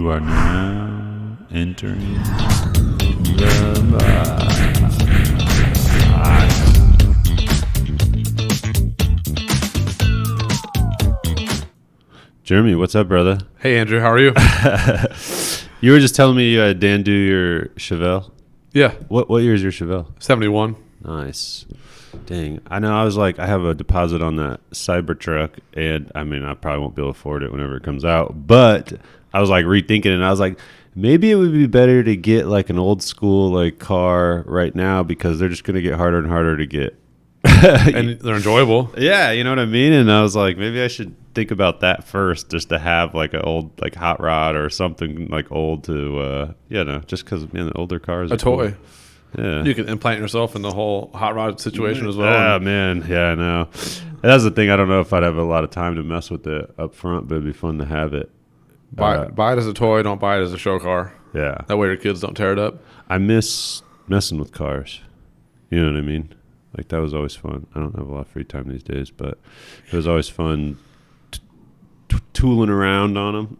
You are now entering the Jeremy, what's up, brother? Hey, Andrew, how are you? You were just telling me you had Dan do your Chevelle. Yeah. What year is your Chevelle? 71. Nice. Dang. I know. I was like, I have a deposit on that Cybertruck, and I mean, I probably won't be able to afford it whenever it comes out. But I was like rethinking it, and I was like, maybe it would be better to get like an old school like car right now because they're just going to get harder and harder to get. And they're enjoyable. Yeah, you know what I mean? And I was like, maybe I should think about that first, just to have like an old like hot rod or something like old to, just because, man, the older cars are A toy. Cool. Yeah. You can implant yourself in the whole hot rod situation as well. Ah, man. Yeah, I know. That's the thing. I don't know if I'd have a lot of time to mess with it up front, but it'd be fun to have it. Buy it as a toy. Don't buy it as a show car. Yeah. That way your kids don't tear it up. I miss messing with cars. You know what I mean? Like, that was always fun. I don't have a lot of free time these days, but it was always fun tooling around on them.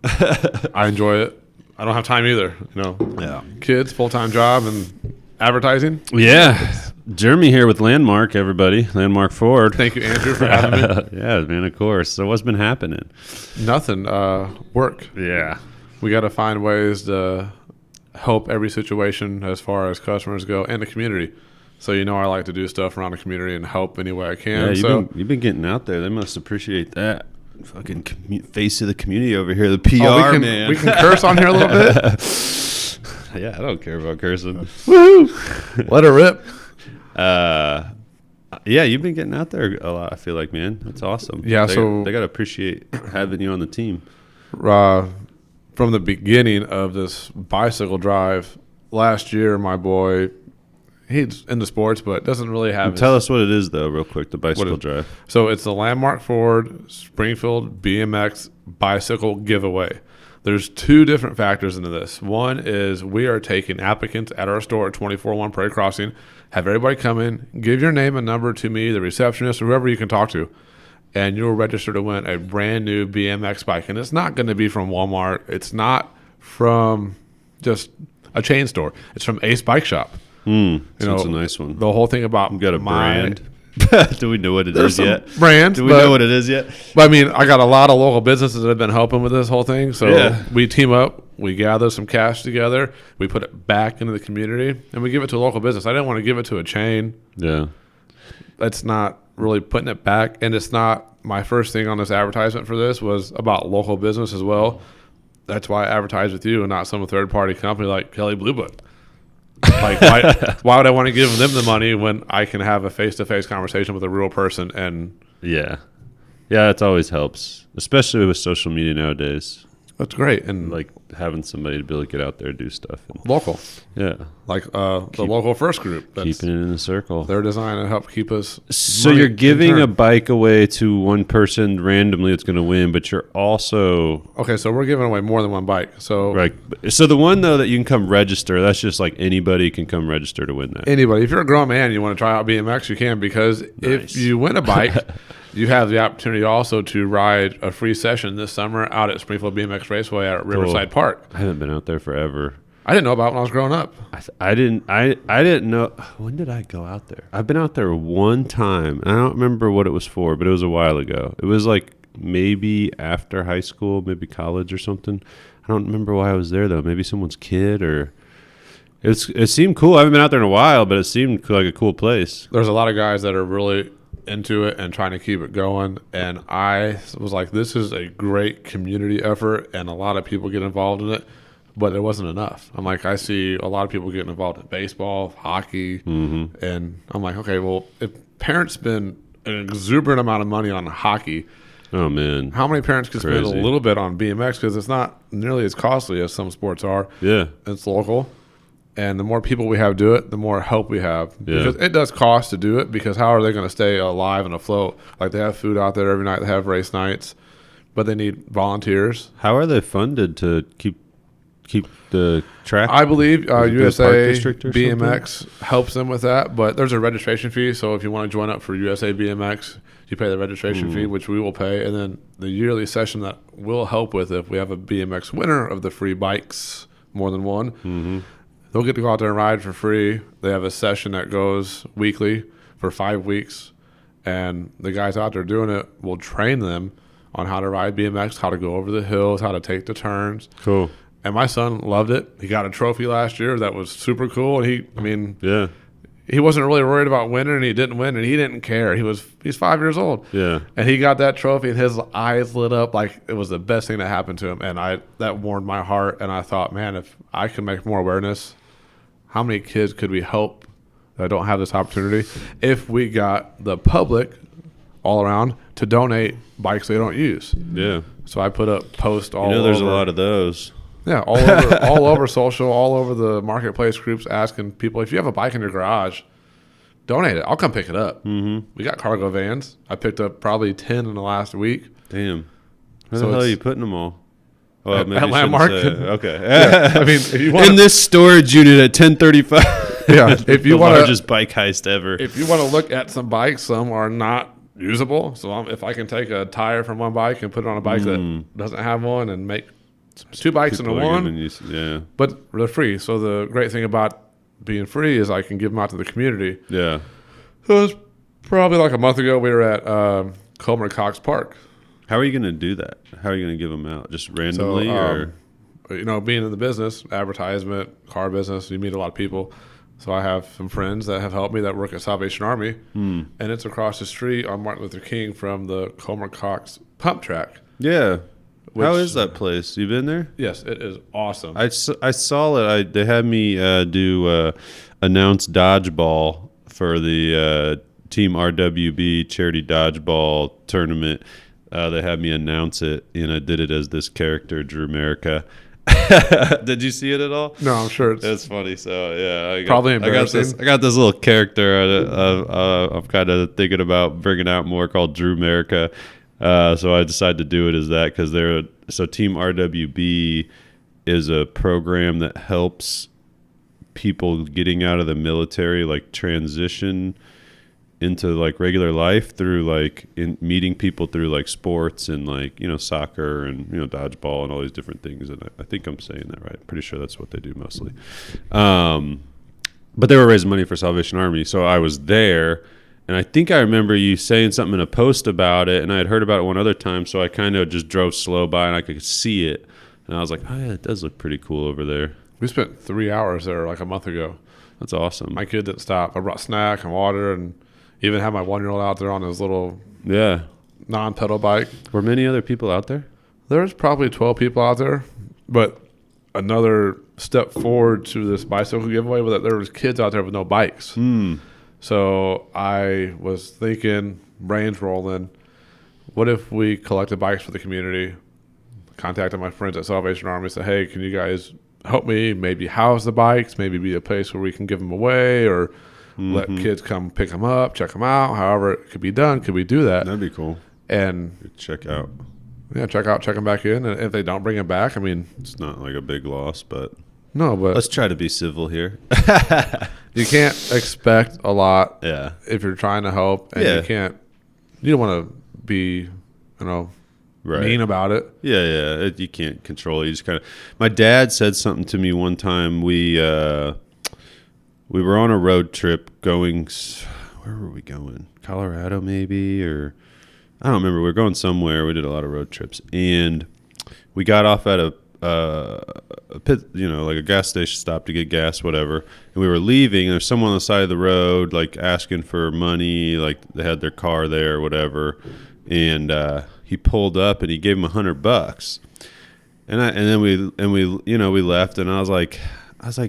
I enjoy it. I don't have time either. Yeah. Kids, full-time job, and advertising. Yeah. Jeremy here with Landmark, everybody. Landmark Ford. Thank you, Andrew, for having me. Yeah, man, of course. So what's been happening? Nothing. Work. Yeah. We got to find ways to help every situation as far as customers go and the community. So I like to do stuff around the community and help any way I can. Yeah, you've been getting out there. They must appreciate that. Fucking face of the community over here, the PR man. We can curse on here a little bit. Yeah, I don't care about cursing. Woohoo! Let her rip. Yeah, you've been getting out there a lot, I feel like, man. That's awesome. Yeah, they got to appreciate having you on the team. From the beginning of this bicycle drive, last year, my boy, he's into sports, but doesn't really have. Tell us what it is, though, real quick. The bicycle drive. So it's the Landmark Ford Springfield BMX bicycle giveaway. There's two different factors into this. One is we are taking applicants at our store at 241 Prairie Crossing. Have everybody come in, give your name and number to me, the receptionist, or whoever you can talk to, and you'll register to win a brand new BMX bike. And it's not going to be from Walmart. It's not from just a chain store. It's from Ace Bike Shop. So it's a nice one. The whole thing about got a brand. Do we know what it is yet? Brand. Do we know what it is yet? But I mean, I got a lot of local businesses that have been helping with this whole thing. So we team up, we gather some cash together, we put it back into the community, and we give it to a local business. I didn't want to give it to a chain. Yeah. That's not really putting it back. And it's not my first thing on this advertisement for this was about local business as well. That's why I advertise with you and not some third-party company like Kelly Blue Book. Like, why would I want to give them the money when I can have a face-to-face conversation with a real person? And yeah, it always helps, especially with social media nowadays. That's great. And like having somebody to be able to get out there and do stuff. And, local. Yeah. Like the local first group. Keeping it in the circle. They're designed to help keep us. So you're giving a bike away to one person randomly that's going to win, but you're also... Okay, so we're giving away more than one bike. So right. So the one, though, that you can come register, that's just like anybody can come register to win that. Anybody. If you're a grown man and you want to try out BMX, you can, because if you win a bike... You have the opportunity also to ride a free session this summer out at Springfield BMX Raceway at Riverside Park. I haven't been out there forever. I didn't know about it when I was growing up. I didn't know. When did I go out there? I've been out there one time. I don't remember what it was for, but it was a while ago. It was like maybe after high school, maybe college or something. I don't remember why I was there, though. Maybe someone's kid or... It seemed cool. I haven't been out there in a while, but it seemed like a cool place. There's a lot of guys that are really into it and trying to keep it going, and I was like, this is a great community effort and a lot of people get involved in it, but it wasn't enough. I'm like, I see a lot of people getting involved in baseball, hockey, and I'm like, okay, well, if parents spend an exuberant amount of money on hockey, oh man, how many parents can spend a little bit on BMX, because it's not nearly as costly as some sports are. Yeah, it's local. And the more people we have do it, the more help we have. Yeah. Because it does cost to do it, because how are they going to stay alive and afloat? Like, they have food out there every night. They have race nights, but they need volunteers. How are they funded to keep the track? I believe USA BMX helps them with that, but there's a registration fee. So if you want to join up for USA BMX, You pay the registration fee, which we will pay, and then the yearly session that we'll help with if we have a BMX winner of the free bikes, more than one. They'll get to go out there and ride for free. They have a session that goes weekly for 5 weeks, and the guys out there doing it will train them on how to ride BMX, how to go over the hills, how to take the turns. Cool. And my son loved it. He got a trophy last year that was super cool. And he wasn't really worried about winning, and he didn't win, and he didn't care. He's 5 years old. Yeah. And he got that trophy, and his eyes lit up like it was the best thing that happened to him. And that warmed my heart. And I thought, man, if I could make more awareness, how many kids could we help that don't have this opportunity if we got the public all around to donate bikes they don't use? Yeah. So I put up posts all over. There's a lot of those. Yeah, all over social, all over the marketplace groups, asking people, if you have a bike in your garage, donate it. I'll come pick it up. We got cargo vans. I picked up probably 10 in the last week. Damn. Where So the hell are it's- you putting them all? Well, At maybe you shouldn't Landmark. say it. Okay. Yeah, I mean, if you want In this storage unit at 1035. Yeah, if you the wanna- largest bike heist ever. if you want to look at some bikes, some are not usable. So if I can take a tire from one bike and put it on a bike that doesn't have one and make 2 bikes into People are one, giving you- yeah. but they're free. So the great thing about being free is I can give them out to the community. Yeah. So it was probably like a month ago. We were at Comer Cox Park. How are you going to do that? How are you going to give them out? Just randomly or? Being in the business, advertisement, car business, you meet a lot of people. So I have some friends that have helped me that work at Salvation Army, and it's across the street on Martin Luther King from the Comer Cox pump track. Yeah. How Which- is that place? You been there? Yes, it is awesome. I saw it. They had me announce dodgeball for the Team RWB charity dodgeball tournament. They had me announce it, and I did it as this character, Drew America. Did you see it at all? No, I'm sure it's funny. So yeah, probably embarrassing. I got this little character. I'm kind of thinking about bringing out more called Drew America. So I decided to do it as that because Team RWB is a program that helps people getting out of the military, like transition into like regular life through like in meeting people through like sports and like, soccer and, dodgeball and all these different things. And I think I'm saying that right. I'm pretty sure that's what they do mostly. But they were raising money for Salvation Army. So I was there, and I think I remember you saying something in a post about it, and I had heard about it one other time. So I kind of just drove slow by and I could see it. And I was like, oh yeah, it does look pretty cool over there. We spent 3 hours there like a month ago. That's awesome. My kid didn't stop. I brought snack and water, and even had my 1-year-old out there on his little Yeah. non-pedal bike. Were many other people out there? There's probably 12 people out there, but another step forward to this bicycle giveaway was that there was kids out there with no bikes. So I was thinking, brains rolling, what if we collected bikes for the community, contacted my friends at Salvation Army, said, hey, can you guys help me maybe house the bikes, maybe be a place where we can give them away or let kids come pick them up, check them out, however it could be done. Could we do that? That'd be cool. And Check out. yeah, check them back in. And if they don't bring them back, I mean, It's not like a big loss, but no, but let's try to be civil here. you can't expect a lot Yeah. if you're trying to help, and you don't want to be, Right. mean about it. Yeah. You can't control it. You just kind of. My dad said something to me one time. We were on a road trip going. Where were we going? Colorado, maybe, or I don't remember. We were going somewhere. We did a lot of road trips, and we got off at a pit, like a gas station stop to get gas, whatever. And we were leaving. And there's someone on the side of the road, like asking for money, like they had their car there or whatever. And he pulled up and he gave him $100. And then we left. And I was like,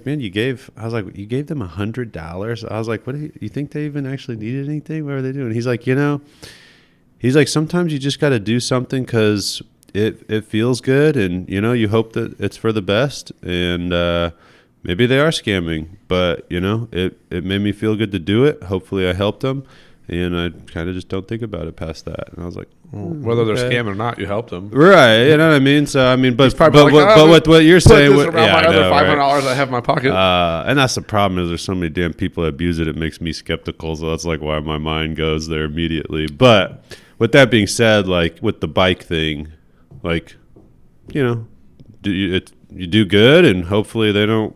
man, you gave them $100. I was like, what? You think they even actually needed anything? What are they doing? He's like, sometimes you just got to do something because it feels good, and you hope that it's for the best, and maybe they are scamming, but it made me feel good to do it. Hopefully I helped them, and I kind of just don't think about it past that. And I was like, Whether they're Okay. scamming or not, you helped them. Right, you know what I mean. So I mean, but probably like, but what you're Put saying, this around my I other know, $500 right? I have in my pocket. And that's the problem is there's so many damn people that abuse it. It makes me skeptical. So that's like why my mind goes there immediately. But with that being said, like with the bike thing, like, you know, you do good, and hopefully they don't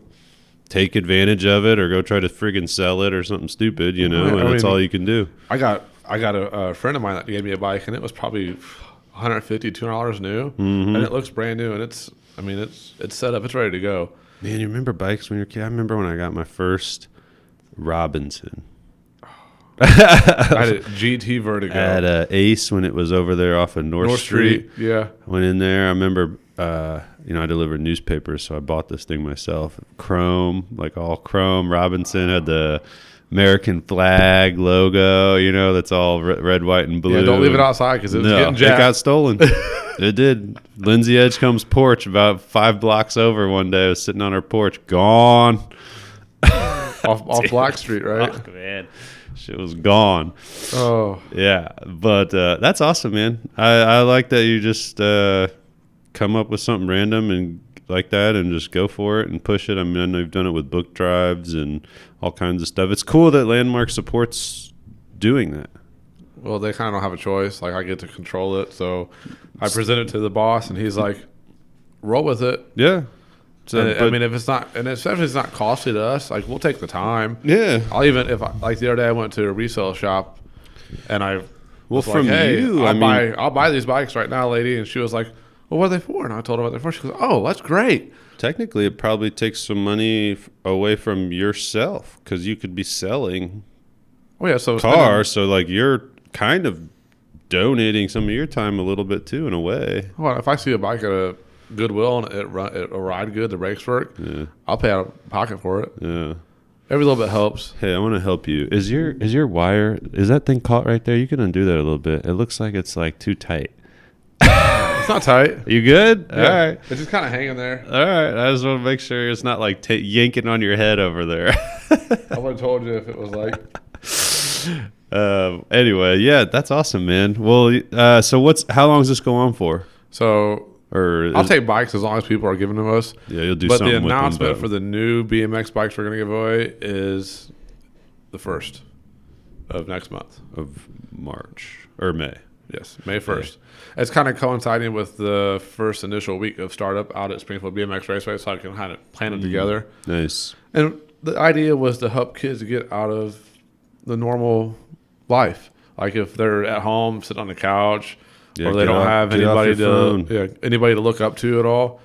take advantage of it or go try to friggin' sell it or something stupid, you know, Yeah, and that's all you can do. I got a friend of mine that gave me a bike, and it was probably $150, $200 new, and it looks brand new, and it's set up, it's ready to go. Man, you remember bikes when you were a kid? I remember when I got my first Robinson. I had a GT Vertigo. At Ace when it was over there off of North Street. Yeah. Went in there. I remember, I delivered newspapers, so I bought this thing myself. Chrome, like all chrome. Robinson had the American flag logo, that's all red, white, and blue. Yeah, don't leave it outside because it was getting It jacked. got stolen. It did. Lindsay Edgecombe's porch about 5 blocks over one day. I was sitting on her porch, gone. off Black Street, right? Fuck, man. Shit was gone. Oh. Yeah, but that's awesome, man. I like that you just come up with something random and like that and just go for it and push it. I mean, I know you've done it with book drives and all kinds of stuff. It's cool that Landmark supports doing that. Well, they kind of don't have a choice. Like, I get to control it. So I present it to the boss, and he's like, roll with it. Yeah. So, I mean, if it's not, and especially if it's not costly to us, like, we'll take the time. yeah. I'll even, like the other day I went to a resale shop, and I Well, was from like, hey, you, I'll buy these bikes right now, lady. And she was like, well, what are they for? And I told her what they're for. She goes, oh, that's great. Technically, it probably takes some money away from yourself because you could be selling Oh, yeah. So cars. So, like, you're kind of donating some of your time a little bit, too, in a way. Well, if I see a bike at a Goodwill and it ride good, the brakes work, Yeah. I'll pay out of pocket for it. Yeah. Every little bit helps. Hey, I want to help you. Is your wire, is that thing caught right there? You can undo that a little bit. It looks like it's like too tight. It's not tight. You good? Yeah. All right. It's just kind of hanging there. All right. I just want to make sure it's not like yanking on your head over there. I would have told you if it was like. Anyway, yeah, that's awesome, man. Well, so how long does this go on for? So Or I'll take bikes as long as people are giving them us. Yeah, you'll do But something the with them, announcement but- for the new BMX bikes we're going to give away is the 1st of next month. of March or May. Yes, May 1st. It's kind of coinciding with the first initial week of startup out at Springfield BMX Raceway, so I can kind of plan it together. Nice. And the idea was to help kids get out of the normal life. Like if they're at home, sitting on the couch, Yeah, or they get don't off- have get off anybody your anybody to look up to at all,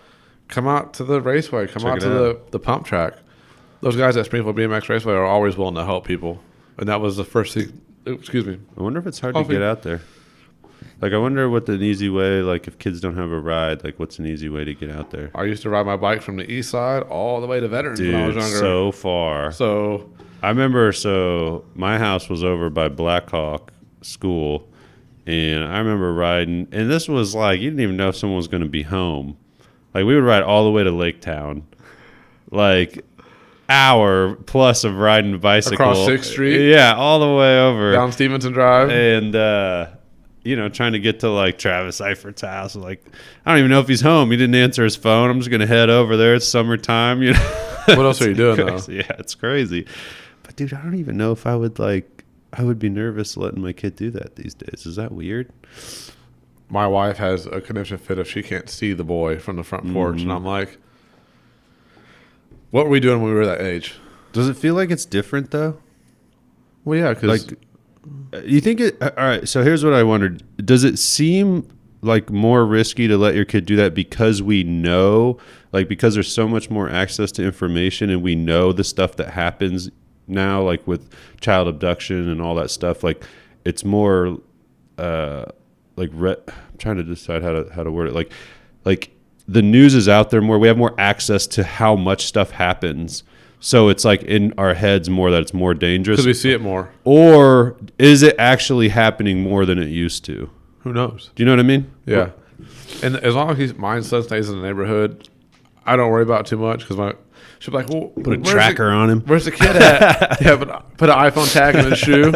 come out to the raceway. Come Check out it to the pump track. Those guys at Springfield BMX Raceway are always willing to help people. And that was the first thing. Excuse me. I wonder if it's hard Oh, to get out there. Like, I wonder what an easy way, like, if kids don't have a ride, like, what's an easy way to get out there? I used to ride my bike from the east side all the way to Veterans when I was Dude, younger. so far. So I remember, my house was over by Blackhawk School, and I remember riding, and this was like, you didn't even know if someone was going to be home. Like, we would ride all the way to Lake Town, like, hour plus of riding a bicycle. Across 6th Street? Yeah, all the way over. down Stevenson Drive. And, trying to get to, like, Travis Eifert's house. Like, I don't even know if he's home. He didn't answer his phone. I'm just going to head over there. It's summertime, What else are you doing, though? Crazy. Yeah, it's crazy. But, dude, I don't even know if I would be nervous letting my kid do that these days. Is that weird? My wife has a conniption fit if she can't see the boy from the front porch. And I'm like, what were we doing when we were that age? Does it feel like it's different, though? Well, yeah, because Like, you think it... All right, so here's what I wondered. Does it seem like more risky to let your kid do that because we know, like, because there's so much more access to information and we know the stuff that happens now, like with child abduction and all that stuff, like it's more I'm trying to decide how to word it, like the news is out there more, we have more access to how much stuff happens, so it's like in our heads more that it's more dangerous, we see it more. or is it actually happening more than it used to? Who knows? Do you know what I mean? Yeah. And as long as my son stays in the neighborhood, I don't worry about it too much because she'll be like, well, Put a tracker on him. Where's the kid at? Yeah, but put an iPhone tag in his shoe.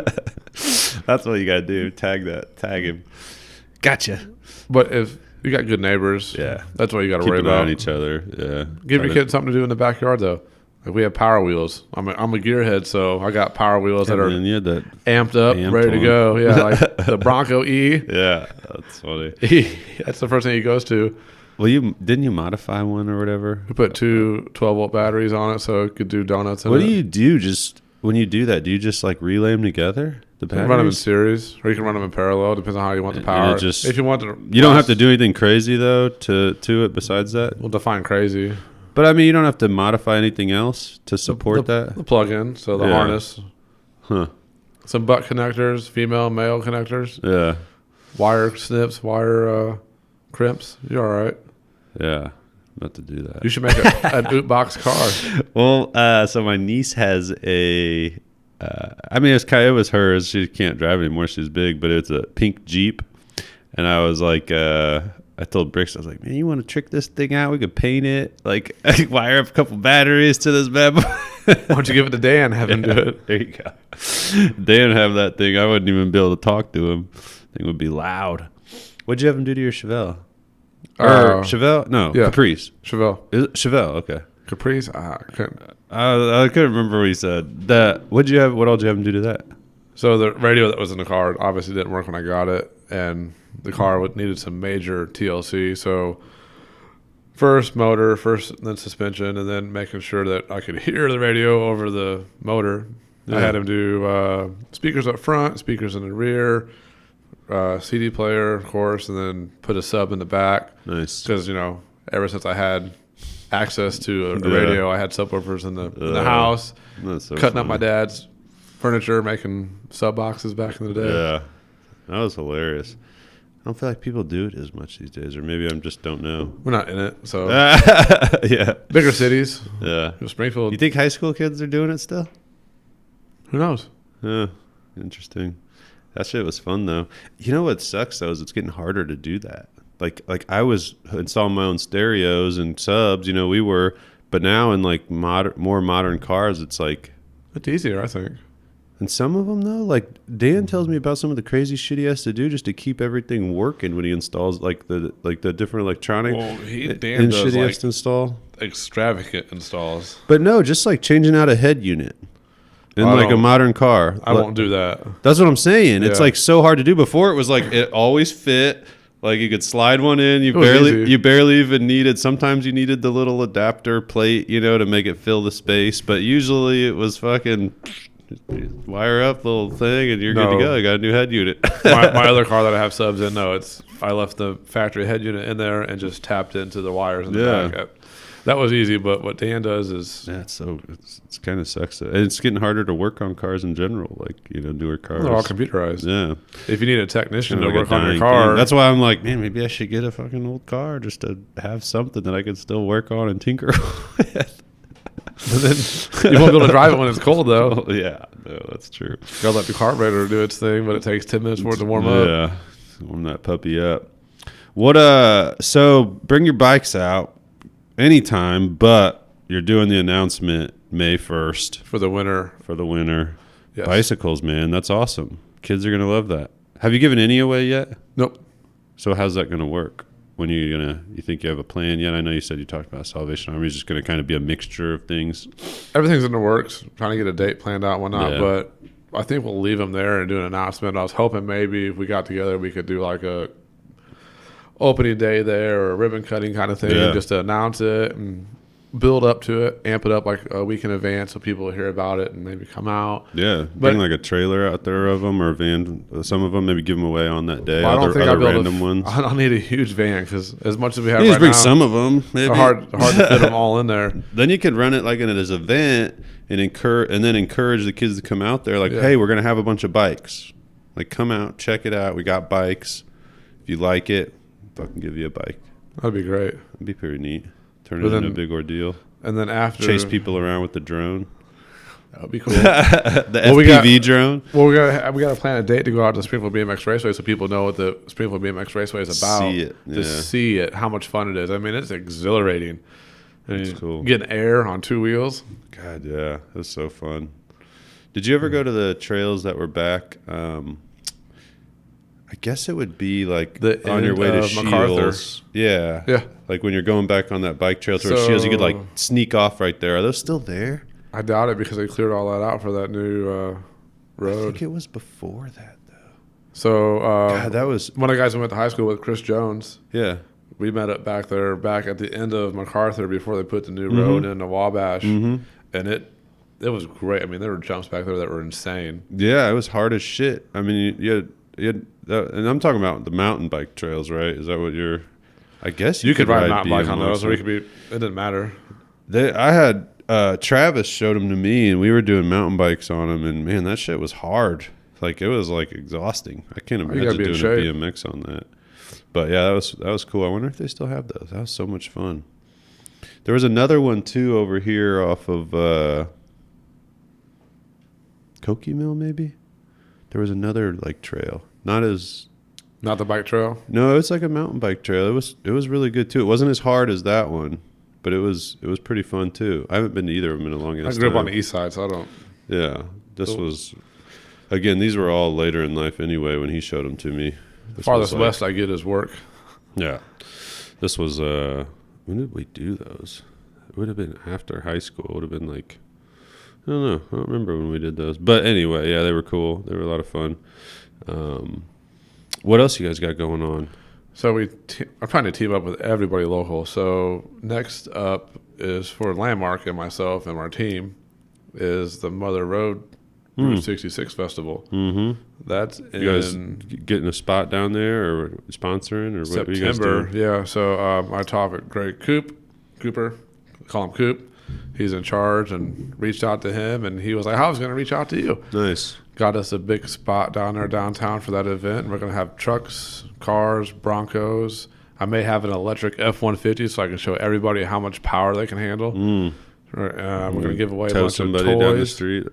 That's what you gotta do. Tag him. Gotcha. But if you got good neighbors, Yeah. that's what you got to Keep worry an eye about. on each other. Yeah. Give Try your to- kids something to do in the backyard, though. Like we have power wheels. I'm a gearhead, so I got power wheels that are Man, you had that. amped up, Amped ready to one. go. Yeah, like the Bronco E. Yeah, that's funny. That's the first thing he goes to. Well, didn't you modify one or whatever? We put two 12-volt batteries on it so it could do donuts in What it. do you do? Just when you do that, do you just like relay them together? The You can run them in batteries? series, or you can run them in parallel. Depends on how you want the And power. it just- If you want to, You don't have to do anything crazy though to it besides that. We'll define crazy. But I mean, you don't have to modify anything else to support that. The plug-in, so the Yeah. harness, Huh? some butt connectors, female, male connectors, Yeah. wire snips, wire crimps. You're all right. Yeah. About to do that. You should make an Oot box car. Well, so my niece has a. I mean, it was hers. She can't drive anymore. She's big, but it's a pink Jeep. And I was like, I told Bricks, I was like, man, you want to trick this thing out? We could paint it, like wire up a couple batteries to this bad boy. Why don't you give it to Dan? Have him do it. There you go. Dan have that thing. I wouldn't even be able to talk to him. Thing would be loud. What'd you have him do to your Chevelle? Or Chevelle? No, yeah. Caprice. Chevelle. Is it Chevelle? Okay. Caprice? I couldn't. I couldn't remember what he said. What'd you have? What all did you have him do to that? So the radio that was in the car obviously didn't work when I got it, and the car needed some major TLC. So first motor, then suspension, and then making sure that I could hear the radio over the motor. Yeah. I had him do speakers up front, speakers in the rear, CD player, of course, and then put a sub in the back. Nice. Because, ever since I had access to a Yeah. radio, I had subwoofers in the house, That's so cutting up funny. my dad's furniture, making sub boxes back in the day. Yeah, that was hilarious. I don't feel like people do it as much these days, or maybe I just don't know. We're not in it, so Yeah, bigger cities. yeah. Springfield. You think high school kids are doing it still? Who knows? Yeah, interesting. That shit was fun though. You know what sucks though is it's getting harder to do that. Like I was installing my own stereos and subs. We were, but now in like more modern cars, it's like. It's easier, I think. And some of them though, like Dan tells me about some of the crazy shit he has to do just to keep everything working when he installs like the different electronic Well, Dan and does shit he like has to install. extravagant installs. But no, just like changing out a head unit in I like a don't- modern car. I won't do that. That's what I'm saying. It's Yeah. like so hard to do. Before it was like it always fit. Like you could slide one in. It was easy. You barely even needed. Sometimes you needed the little adapter plate, to make it fill the space. But usually it was fucking wire up little thing and you're good to No. go. I got a new head unit. My other car that I have subs in, no, I left the factory head unit in there and just tapped into the wires in the Yeah. back. That was easy, but what Dan does is Yeah, it's kind of sucks. And it's getting harder to work on cars in general, like newer cars. they're all computerized. Yeah, If you need a technician Kinda to like a work on your dying car, thing. That's why I'm like, man, maybe I should get a fucking old car just to have something that I can still work on and tinker with. but then you won't be able to drive it when it's cold, though. Oh, yeah, no, that's true. You gotta let the carburetor do its thing, but it takes 10 minutes for it to warm up. Yeah, warm that puppy up. So bring your bikes out anytime, but you're doing the announcement May 1st For the winter. for the winter. Yes. Bicycles, man, that's awesome. Kids are gonna love that. Have you given any away yet? Nope. So how's that gonna work? When you think you have a plan yet? I know you said you talked about Salvation Army is just gonna kind of be a mixture of things. Everything's in the works. Trying to get a date planned out and whatnot, Yeah. but I think we'll leave them there and do an announcement. I was hoping maybe if we got together, we could do like a opening day there or a ribbon cutting kind of thing, Yeah. just to announce it and build up to it, amp it up like a week in advance so people will hear about it and maybe come out. Yeah, But- bring like a trailer out there of them or a van. Some of them maybe give them away on that day. Well, I don't other think I'll be able random to. ones. I don't need a huge van because as much as we have You right just bring now, some of them. Maybe they're hard to fit them all in there. Then you could run it like in an event and encourage the kids to come out there. Like, Yeah. hey, we're gonna have a bunch of bikes. Like, come out, check it out. We got bikes. If you like it, fucking give you a bike. That'd be great. It'd be pretty neat. Turn But it into a then- big ordeal. And then after Chase people around with the drone. that would be cool. The Well, we FPV drone. Well, we got to plan a date to go out to the Springfield BMX Raceway so people know what the Springfield BMX Raceway is about. See it, To yeah. see it, how much fun it is. I mean, it's exhilarating. That's And cool. Getting air on two wheels. God, yeah, that's so fun. Did you ever go to the trails that were back I guess it would be like The on your end way to of MacArthur. Shields. Yeah. Yeah. Like when you're going back on that bike trail towards Shields, you could like So- sneak off right there. Are those still there? I doubt it because they cleared all that out for that new I road. think it was before that though. So God, that was one of the guys I went to high school with, Chris Jones. yeah. We met up back there, back at the end of MacArthur before they put the new road into Wabash, and it was great. I mean, there were jumps back there that were insane. Yeah, it was hard as shit. I mean, you had that, and I'm talking about the mountain bike trails, right? Is that what you're? I guess You could ride a mountain bike BMX on those, or you could be. It didn't matter. I had Travis showed them to me, and we were doing mountain bikes on them, and man, that shit was hard. Like it was like exhausting. I can't you gotta imagine be in doing a shape. BMX on that. But yeah, that was cool. I wonder if they still have those. That was so much fun. There was another one too over here off of Koki Mill, maybe. There was another like trail, not Not the bike trail. no, it's like a mountain bike trail. It was really good too. It wasn't as hard as that one, but it was pretty fun too. I haven't been to either of them in a long I ass grew up time. on the east side, so I don't. Yeah, this Cool. was again. These were all later in life anyway when he showed them to me. The This farthest was like- west I get is work. Yeah, this was when did we do those? It would have been after high school. It would have been like I don't know. I don't remember when we did those. But anyway, yeah, they were cool. They were a lot of fun. What else you guys got going on? So I'm trying to team up with everybody local. So next up is for Landmark and myself and our team is the Mother Road Route 66 Festival. Mm-hmm. That's You guys in getting a spot down there or sponsoring or what are you guys September. doing? Yeah. So I talked with Greg Cooper, call him Coop. He's in charge and reached out to him, and he was like, I was going to reach out to you. Nice. Got us a big spot down there downtown for that event. We're going to have trucks, cars, Broncos. I may have an electric F-150 so I can show everybody how much power they can handle. We're going to give away a Tow bunch of somebody toys. down the street.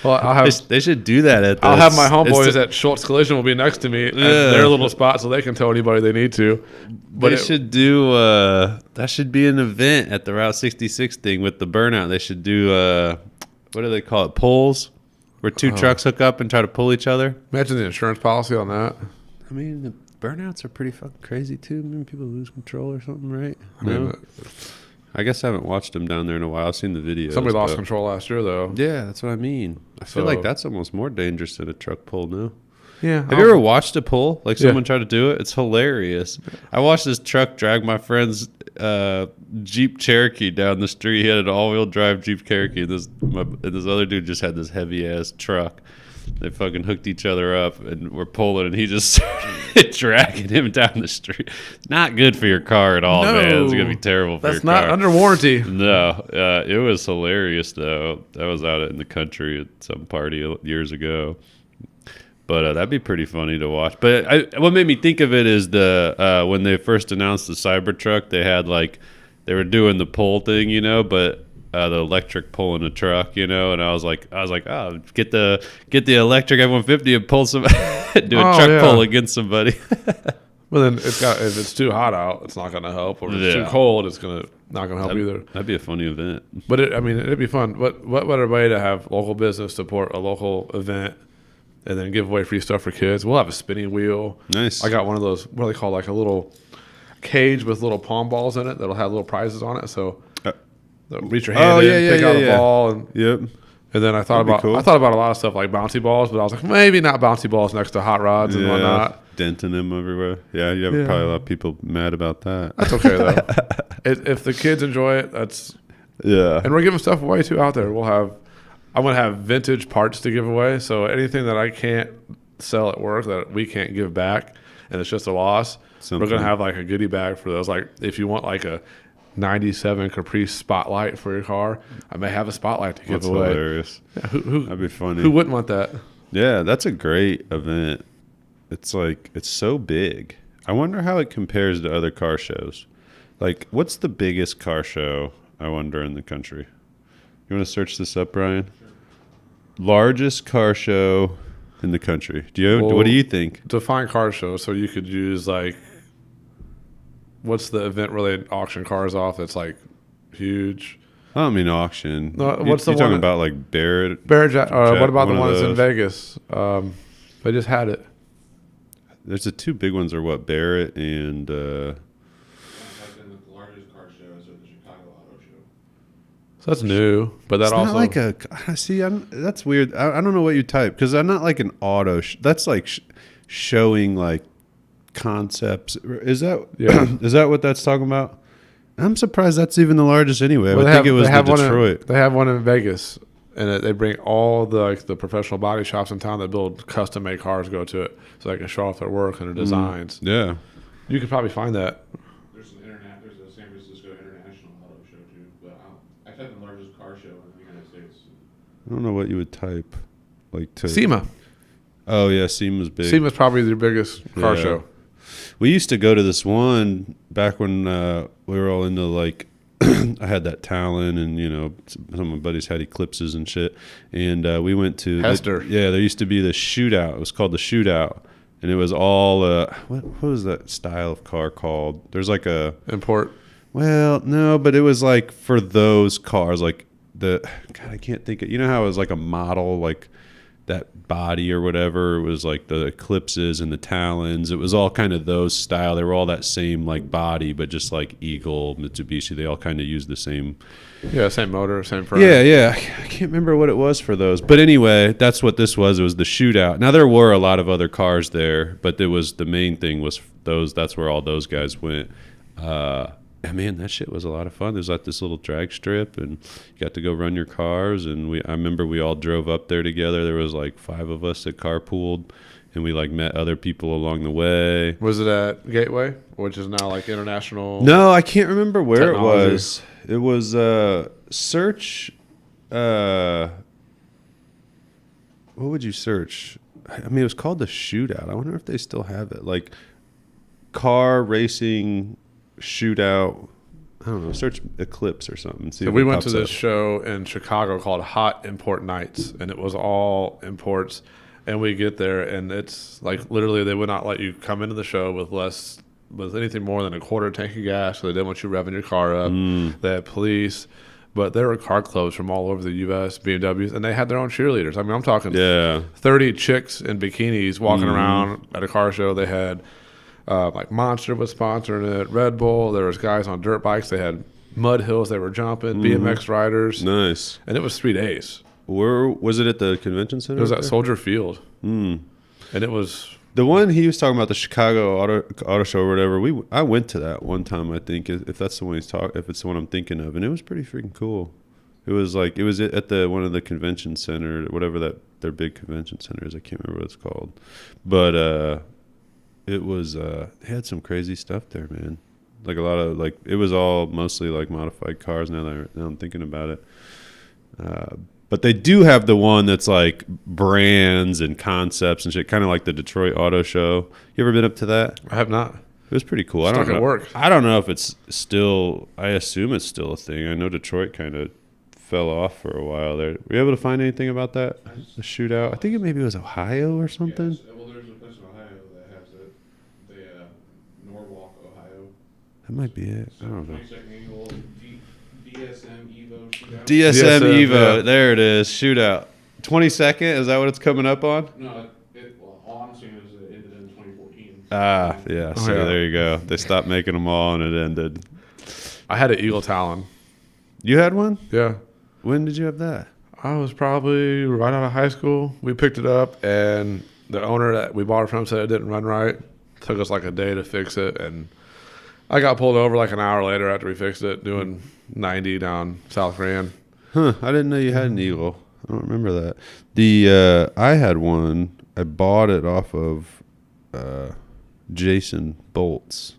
Well, They should do that at. I'll have my homeboys it's the- at Schultz Collision will be next to me at Yeah. their little spot so they can tell anybody they need to. But They should do. That should be an event at the Route 66 thing with the burnout. They should do. What do they call it? Pulls, where two trucks hook up and try to pull each other. imagine the insurance policy on that. I mean, the burnouts are pretty fucking crazy too. Maybe people lose control or something, right? I mean, No? I guess I haven't watched them down there in a while. I've seen the videos. somebody lost but- control last year, though. Yeah, that's what I mean. I feel So- like that's almost more dangerous than a truck pull. No. Yeah. Have you ever watched a pull? Like Yeah. someone tried to do it? It's hilarious. I watched this truck drag my friend's Jeep Cherokee down the street. He had an all-wheel drive Jeep Cherokee, and this other dude just had this heavy-ass truck. They fucking hooked each other up and were pulling, and he just started dragging him down the street. It's not good for your car at all, No. man. It's going to be terrible for That's your not car. under warranty. No, it was hilarious though. I was out in the country at some party years ago, but that'd be pretty funny to watch. But what made me think of it is the when they first announced the Cybertruck, they had like they were doing the pull thing, you know, but the electric pulling a truck, you know, and I was like, oh, get the electric F-150 and pull some, do a Oh, truck yeah. pull against somebody. Well, then if it's too hot out, it's not going to help. Or if it's Yeah. too cold, it's not going to help either. That'd be a funny event. But it'd be fun. What better way to have local business support a local event and then give away free stuff for kids? We'll have a spinning wheel. Nice. I got one of those, what do they call, like a little cage with little palm balls in it that'll have little prizes on it. So they'll reach your hand pick out a ball, and Yep. then I thought That'd be about cool. a lot of stuff like bouncy balls, but I was like maybe not bouncy balls next to hot rods and whatnot. Denting them everywhere. Yeah, you have Yeah. probably a lot of people mad about that. That's okay though. If the kids enjoy it, that's Yeah. and we're giving stuff away too out there. I'm gonna have vintage parts to give away. So anything that I can't sell at work that we can't give back, and it's just a loss, we're Something. gonna have like a goodie bag for those. Like if you want like a '97 Caprice Spotlight for your car, I may have a Spotlight to give That's away. hilarious. Yeah, who That'd be funny. who wouldn't want that? Yeah, that's a great event. It's like it's so big. I wonder how it compares to other car shows. Like, what's the biggest car show? I wonder in the country. You want to search this up, Brian? Largest car show in the country. Well, what do you think? Define car show. So you could use like, what's the event where they auction cars off? That's like huge. I don't mean auction. No, what's the you're talking one- about like Barrett? What about the one of one that's in those. Vegas? They just had it. There's the two big ones are what, Barrett and The largest car show is at the Chicago Auto Show. So that's new, but that it's also not like a see. That's weird. I don't know what you type because I'm not like an auto. That's like showing like concepts. Is that is that what that's talking about? I'm surprised that's even the largest anyway. Well, I think it was the Detroit. They have one in Vegas, and they bring all the professional body shops in town that build custom made cars go to it, so they can show off their work and their designs. Yeah. You could probably find that. There's a San Francisco International Auto Show too, but I typed the largest car show in the United States. I don't know what you would type like to SEMA. Oh yeah, SEMA's big. SEMA's probably the biggest car Yeah. show. We used to go to this one back when we were all into like I had that Talon and some of my buddies had Eclipses and shit, and we went to Hester. there used to be the Shootout. It was called the Shootout, and it was all what was that style of car called? There's like a Import. well no, but it was like for those cars like I can't think of how it was like a model like that body or whatever. It was like the Eclipses and the Talons. It was all kind of those style. They were all that same like body, but just like Eagle, Mitsubishi, they all kind of used the same. Yeah, same motor, same frame. Yeah. I can't remember what it was for those. But anyway, that's what this was. It was the Shootout. Now there were a lot of other cars there, but the main thing was those. That's where all those guys went. Man, that shit was a lot of fun. There's like this little drag strip, and you got to go run your cars. And I remember we all drove up there together. There was like 5 of us that carpooled, and we like met other people along the way. Was it at Gateway, which is now like international? No, I can't remember where Technology. it was. It was search. What would you search? I mean, it was called the Shootout. I wonder if they still have it. Like car racing. Shootout. I don't know. Search Eclipse or something. See So if we it went to pops this up. show in Chicago called Hot Import Nights, and it was all imports. And we get there, and it's like literally they would not let you come into the show with anything more than a quarter tank of gas. So they didn't want you revving your car up. They had police, but there were car clubs from all over the U.S., BMWs, and they had their own cheerleaders. I mean, I'm talking 30 chicks in bikinis walking around at a car show. They had like Monster was sponsoring it, Red Bull. There was guys on dirt bikes. They had mud hills they were jumping, BMX riders. Nice. And it was 3 days. Where was it at the convention center? It was up at there? Soldier Field. And it was The one he was talking about, the Chicago Auto Show or whatever. I went to that one time. I think if that's the one if it's the one I'm thinking of, and it was pretty freaking cool. It was at the one of the convention center, whatever their big convention center is. I can't remember what it's called, but it was they had some crazy stuff there, man. Like a lot of like it was all mostly like modified cars. Now I'm thinking about it. But they do have the one that's like brands and concepts and shit, kind of like the Detroit Auto Show. You ever been up to that? I have not. It was pretty cool. Stuck I don't at know. work. I don't know if it's still. I assume it's still a thing. I know Detroit kind of fell off for a while there. Were you able to find anything about that? The Shootout? I think maybe it was Ohio or something. Yes. Well, there's a place in Ohio that has it. Norwalk, Ohio. That might be it. I don't know. 22nd annual DSM Evo Shootout. DSM Evo. yeah. There it is. Shootout. 22nd. Is that what it's coming up on? No, all I'm saying is it ended in 2014. Ah, yeah. So yeah. there you go. They stopped making them all, and it ended. I had an Eagle Talon. You had one? Yeah. When did you have that? I was probably right out of high school. We picked it up, and the owner that we bought it from said it didn't run right. Took us like a day to fix it, and I got pulled over like an hour later after we fixed it, doing 90 down South Grand. Huh? I didn't know you had an Eagle. I don't remember that. I had one. I bought it off of Jason Bolts.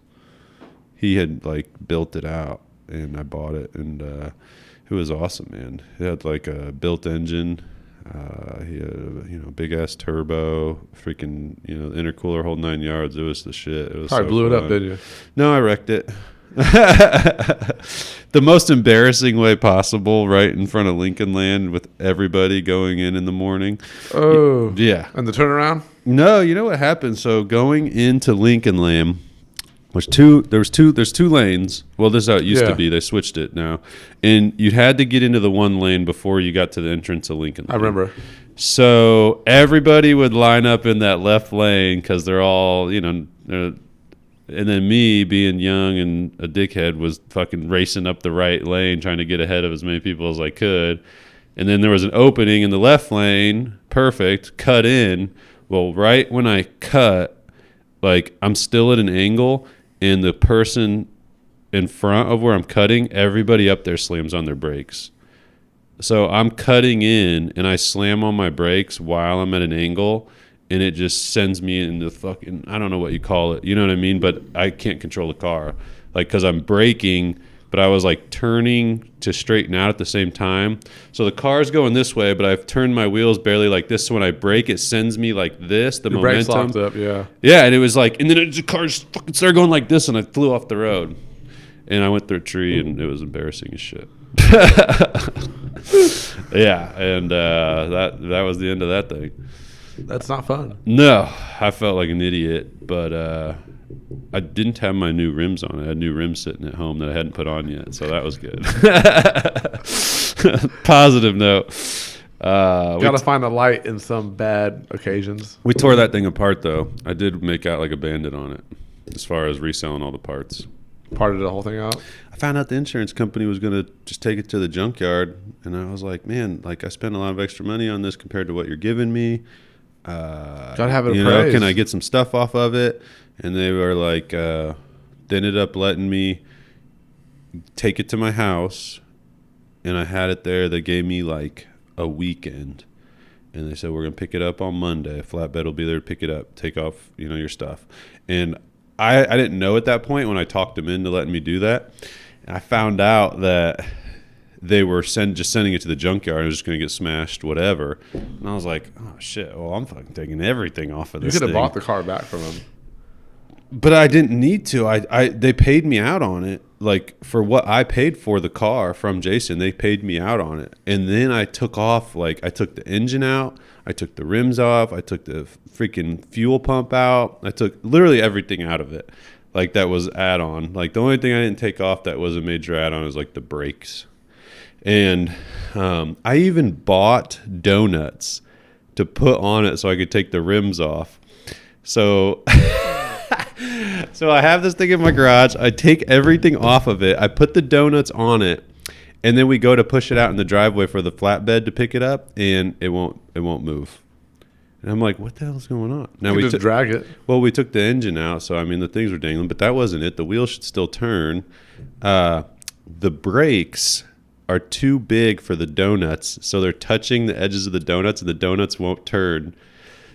He had like built it out, and I bought it, and it was awesome, man. It had like a built engine. He had a big ass turbo, freaking the intercooler whole 9 yards. It was the shit. It was Probably so blew it up, fun. didn't you? No, I wrecked it. The most embarrassing way possible, right in front of Lincoln Land with everybody going in the morning. Oh. Yeah. And the turnaround? No, you know what happened? So going into Lincoln Land, there's two lanes. Well, this is how it used to Yeah. be. They switched it now. And you had to get into the one lane before you got to the entrance of Lincoln I Land. remember. So everybody would line up in that left lane because they're all, you know, and then me being young and a dickhead was fucking racing up the right lane trying to get ahead of as many people as I could. And then there was an opening in the left lane, perfect, cut in. Well, right when I cut, like I'm still at an angle and the person in front of where I'm cutting, everybody up there slams on their brakes. So I'm cutting in and I slam on my brakes while I'm at an angle and it just sends me into fucking, I don't know what you call it. You know what I mean? But I can't control the car. Like, cause I'm braking, but I was like turning to straighten out at the same time. So the car's going this way, but I've turned my wheels barely like this. So when I brake, it sends me like this, the Your momentum. brakes locked up, yeah. Yeah. And it was like, and then the car just fucking started going like this and I flew off the road. And I went through a tree and it was embarrassing as shit. Yeah, and that was the end of that thing. That's not fun. No, I felt like an idiot, but I didn't have my new rims on. I had new rims sitting at home that I hadn't put on yet, so that was good. Positive note. Got to find the light in some bad occasions. We tore that thing apart, though. I did make out like a bandit on it as far as reselling all the parts. Parted the whole thing out. I found out the insurance company was going to just take it to the junkyard, and I was like, man, like I spent a lot of extra money on this compared to what you're giving me. Gotta have it you know, appraised. can I get some stuff off of it? And they were like, they ended up letting me take it to my house, and I had it there. They gave me like a weekend, and they said, we're going to pick it up on Monday. Flatbed will be there to pick it up, take off, you know, your stuff. And I didn't know at that point when I talked them into letting me do that. I found out that they were just sending it to the junkyard. It was just going to get smashed, whatever. And I was like, oh, shit. Well, I'm fucking taking everything off of You this could thing. have bought the car back from them. But I didn't need to. They paid me out on it. Like, for what I paid for the car from Jason, they paid me out on it. And then I took off, like, I took the engine out. I took the rims off. I took the freaking fuel pump out. I took literally everything out of it. Like, that was add-on. Like, the only thing I didn't take off that was a major add-on was, like, the brakes. And I even bought donuts to put on it so I could take the rims off. So... So I have this thing in my garage. I take everything off of it. I put the donuts on it, and then we go to push it out in the driveway for the flatbed to pick it up, and it won't move. And I'm like, what the hell is going on? Now You we just drag it. Well, we took the engine out, so I mean the things were dangling, but that wasn't it. The wheel should still turn. The brakes are too big for the donuts, so they're touching the edges of the donuts, and the donuts won't turn.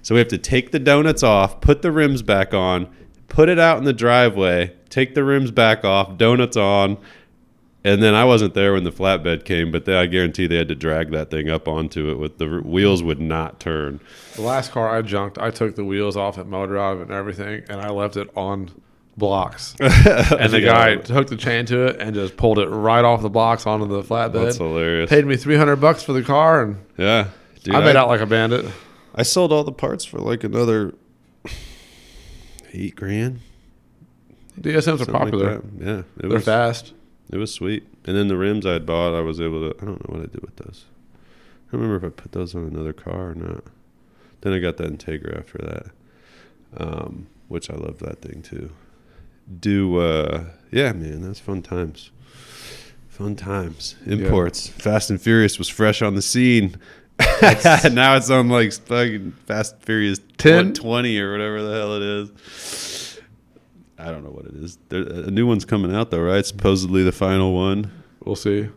So we have to take the donuts off, put the rims back on, put it out in the driveway, take the rims back off, donuts on, and then I wasn't there when the flatbed came, but I guarantee they had to drag that thing up onto it with the wheels would not turn. The last car I junked, I took the wheels off at Modrive and everything, and I left it on blocks. And the guy hooked the chain to it and just pulled it right off the blocks onto the flatbed. That's hilarious. Paid me $300 for the car, and Yeah. Dude, I made out like a bandit. I sold all the parts for like another $8,000. DSMs are something like popular. that. Yeah. They're fast. It was sweet. And then the rims I had bought, I was able to, I don't know what I did with those. I don't remember if I put those on another car or not. Then I got that Integra after that, which I love that thing too. Yeah, man, that's fun times. Fun times. Imports. Yeah. Fast and Furious was fresh on the scene. Now it's on like fucking Fast and Furious 20 or whatever the hell it is. I don't know what it is. A new one's coming out though, right? Supposedly the final one. We'll see.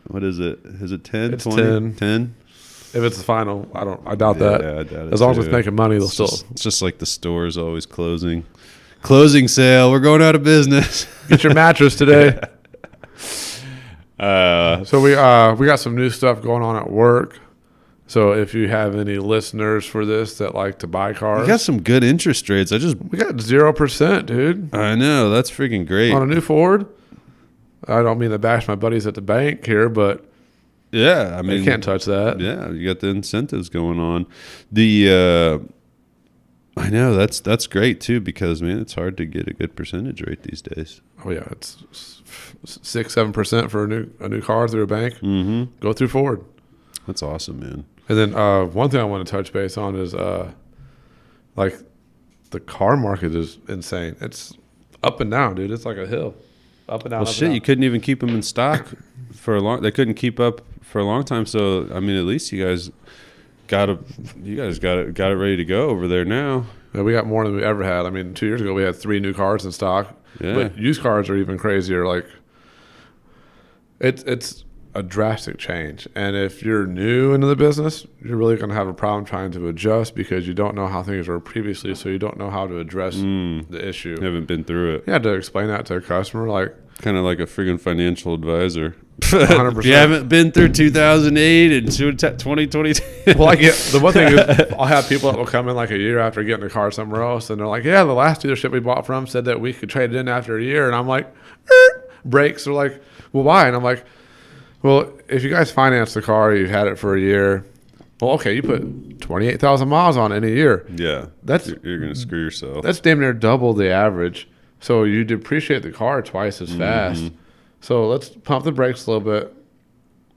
What is it? Is it 10? It's 20? 10. 10? If it's the final, I doubt that. Yeah, I doubt it. As long as it's making money, they'll still. It's just like the store's always closing. Closing sale. We're going out of business. Get your mattress today. So we got some new stuff going on at work. So if you have any listeners for this that like to buy cars, We got some good interest rates. we got 0%, dude, I know, that's freaking great. on a new Ford. I don't mean to bash my buddies at the bank here, but Yeah, I you mean, can't touch that. yeah, you got the incentives going on. I know that's great too because man, it's hard to get a good percentage rate these days. Oh yeah, it's 6-7% for a new car through a bank. Mm-hmm. Go through Ford. That's awesome, man. And then one thing I want to touch base on is like the car market is insane. It's up and down, dude. It's like a hill, up and down. Well, up shit, and down. you couldn't even keep them in stock for a long. They couldn't keep up for a long time. So I mean, at least you guys got it ready to go over there now. Yeah, we got more than we ever had. I mean, 2 years ago we had 3 new cars in stock. Yeah. But used cars are even crazier. Like it's a drastic change. And if you're new into the business, you're really going to have a problem trying to adjust because you don't know how things were previously, so you don't know how to address the issue. You haven't been through it. You had to explain that to a customer, like Kind of like a friggin' financial advisor. 100%. If you haven't been through 2008 and 2022. Well, I get the one thing is I'll have people that will come in like a year after getting a car somewhere else, and they're like, "Yeah, the last dealership we bought from said that we could trade it in after a year," and I'm like, "Brakes." They're like, "Well, why?" And I'm like, "Well, if you guys finance the car, you've had it for a year. Well, okay, you put 28,000 miles on it in a year. Yeah, That's you're gonna screw yourself. That's damn near double the average. So you depreciate the car twice as fast. So let's pump the brakes a little bit.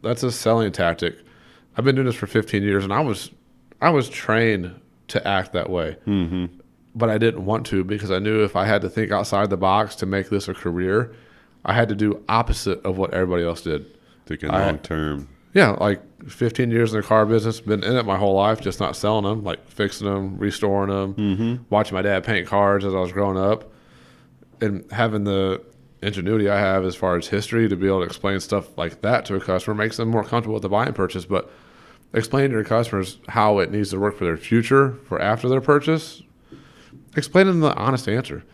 That's a selling tactic. I've been doing this for 15 years, and I was trained to act that way. But I didn't want to because I knew if I had to think outside the box to make this a career, I had to do opposite of what everybody else did. Thinking long term. Yeah, like 15 years in the car business, been in it my whole life, just not selling them, like fixing them, restoring them, watching my dad paint cars as I was growing up, and having the ingenuity I have as far as history to be able to explain stuff like that to a customer makes them more comfortable with the buying purchase. But explaining to your customers how it needs to work for their future, for after their purchase, explain them the honest answer.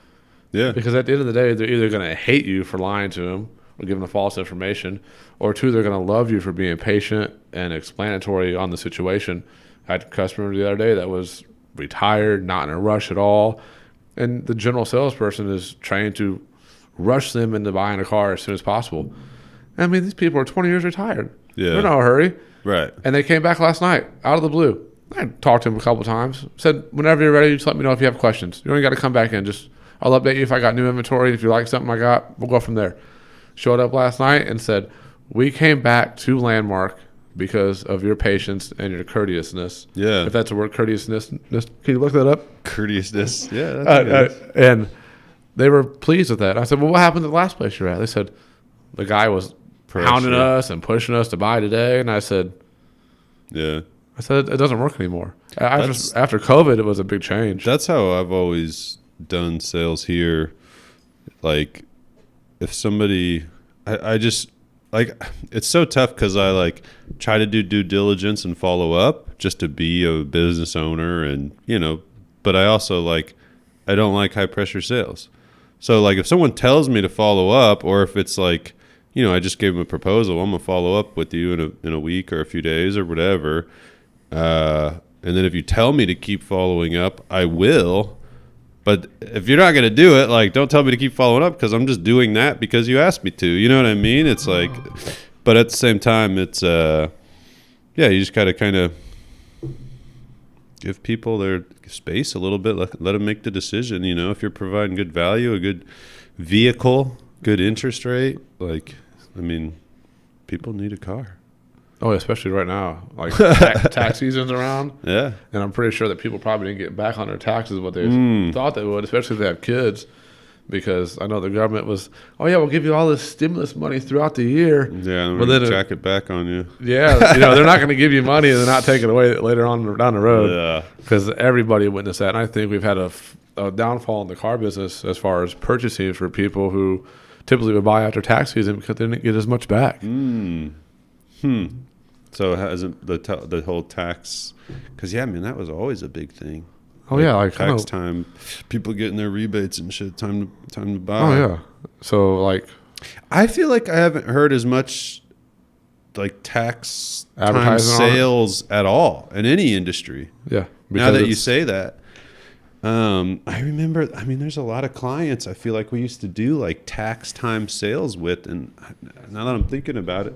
Yeah. Because at the end of the day, they're either going to hate you for lying to them or giving them false information, or two, they're going to love you for being patient and explanatory on the situation. I had a customer the other day that was retired, not in a rush at all, and the general salesperson is trained to rush them into buying a car as soon as possible. I mean, these people are 20 years retired. Yeah. They're in no hurry. Right. And they came back last night out of the blue. I talked to him a couple of times. Said, whenever you're ready, just let me know if you have questions. You don't got to come back in. Just I'll update you if I got new inventory. If you like something I got, we'll go from there. Showed up last night and said, we came back to Landmark because of your patience and your courteousness. Yeah. If that's a word, courteousness. Can you look that up? Courteousness. Yeah. That's And they were pleased with that. I said, well, what happened at the last place you're at? They said, the guy was hounding us and pushing us to buy today. And I said, yeah. it doesn't work anymore. After COVID, it was a big change. That's how I've always done sales here. Like, if somebody, I just, like, it's so tough because I, like, try to do due diligence and follow up just to be a business owner and, you know, but I also, like, I don't like high pressure sales. So, like, if someone tells me to follow up, or if it's like, you know, I just gave them a proposal, I'm gonna follow up with you in a week or a few days or whatever. And then if you tell me to keep following up, I will. But if you're not gonna do it, like, don't tell me to keep following up because I'm just doing that because you asked me to. You know what I mean? It's like, but at the same time, it's yeah, you just gotta kind of give people their space a little bit. Let them make the decision. You know, if you're providing good value, a good vehicle, good interest rate, like, I mean, people need a car. Oh, especially right now. Like, tax season's around. Yeah. And I'm pretty sure that people probably didn't get back on their taxes what they thought they would, especially if they have kids. Because I know the government was, oh, yeah, we'll give you all this stimulus money throughout the year. Yeah, and but we're then jack it back on you. Yeah, you know, they're not going to give you money and they're not taking it away later on down the road. Yeah. Because everybody witnessed that. And I think we've had a downfall in the car business as far as purchasing for people who typically would buy after tax season because they didn't get as much back. So hasn't the whole tax? Because yeah, I mean that was always a big thing. Oh yeah, like tax time, people getting their rebates and shit. Time to buy. Oh yeah. So like, I feel like I haven't heard as much like tax time Advertising on it? sales at all in any industry. yeah. Now that you it's- say that, I remember. I mean, there's a lot of clients I feel like we used to do like tax time sales with, and now that I'm thinking about it,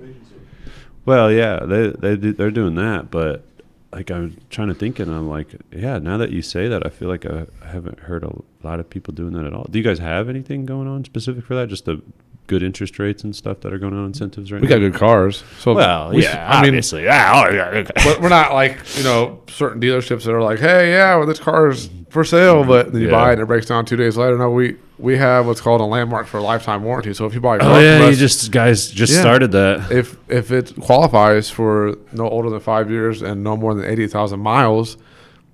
well, yeah, they're doing that, but like I'm trying to think, and I'm like, yeah. Now that you say that, I feel like I haven't heard a lot of people doing that at all. Do you guys have anything going on specific for that? Just the good interest rates and stuff that are going on, incentives right We now? got good cars. So obviously. but we're not like, certain dealerships that are like, hey, yeah, well, this car is for sale, but then you buy it and it breaks down 2 days later. No, we have what's called a landmark for a lifetime warranty. So if you buy a car from us, guys started that. if it qualifies for no older than 5 years and no more than 80,000 miles,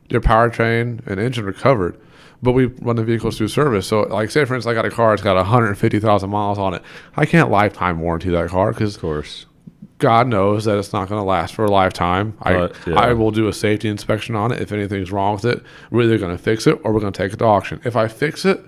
your powertrain and engine are covered. But we run the vehicles through service. So, like, say, for instance, I got a car, it's got 150,000 miles on it. I can't lifetime warranty that car because Of course. God knows that it's not going to last for a lifetime. Yeah. I will do a safety inspection on it. If anything's wrong with it, we're either going to fix it or we're going to take it to auction. If I fix it,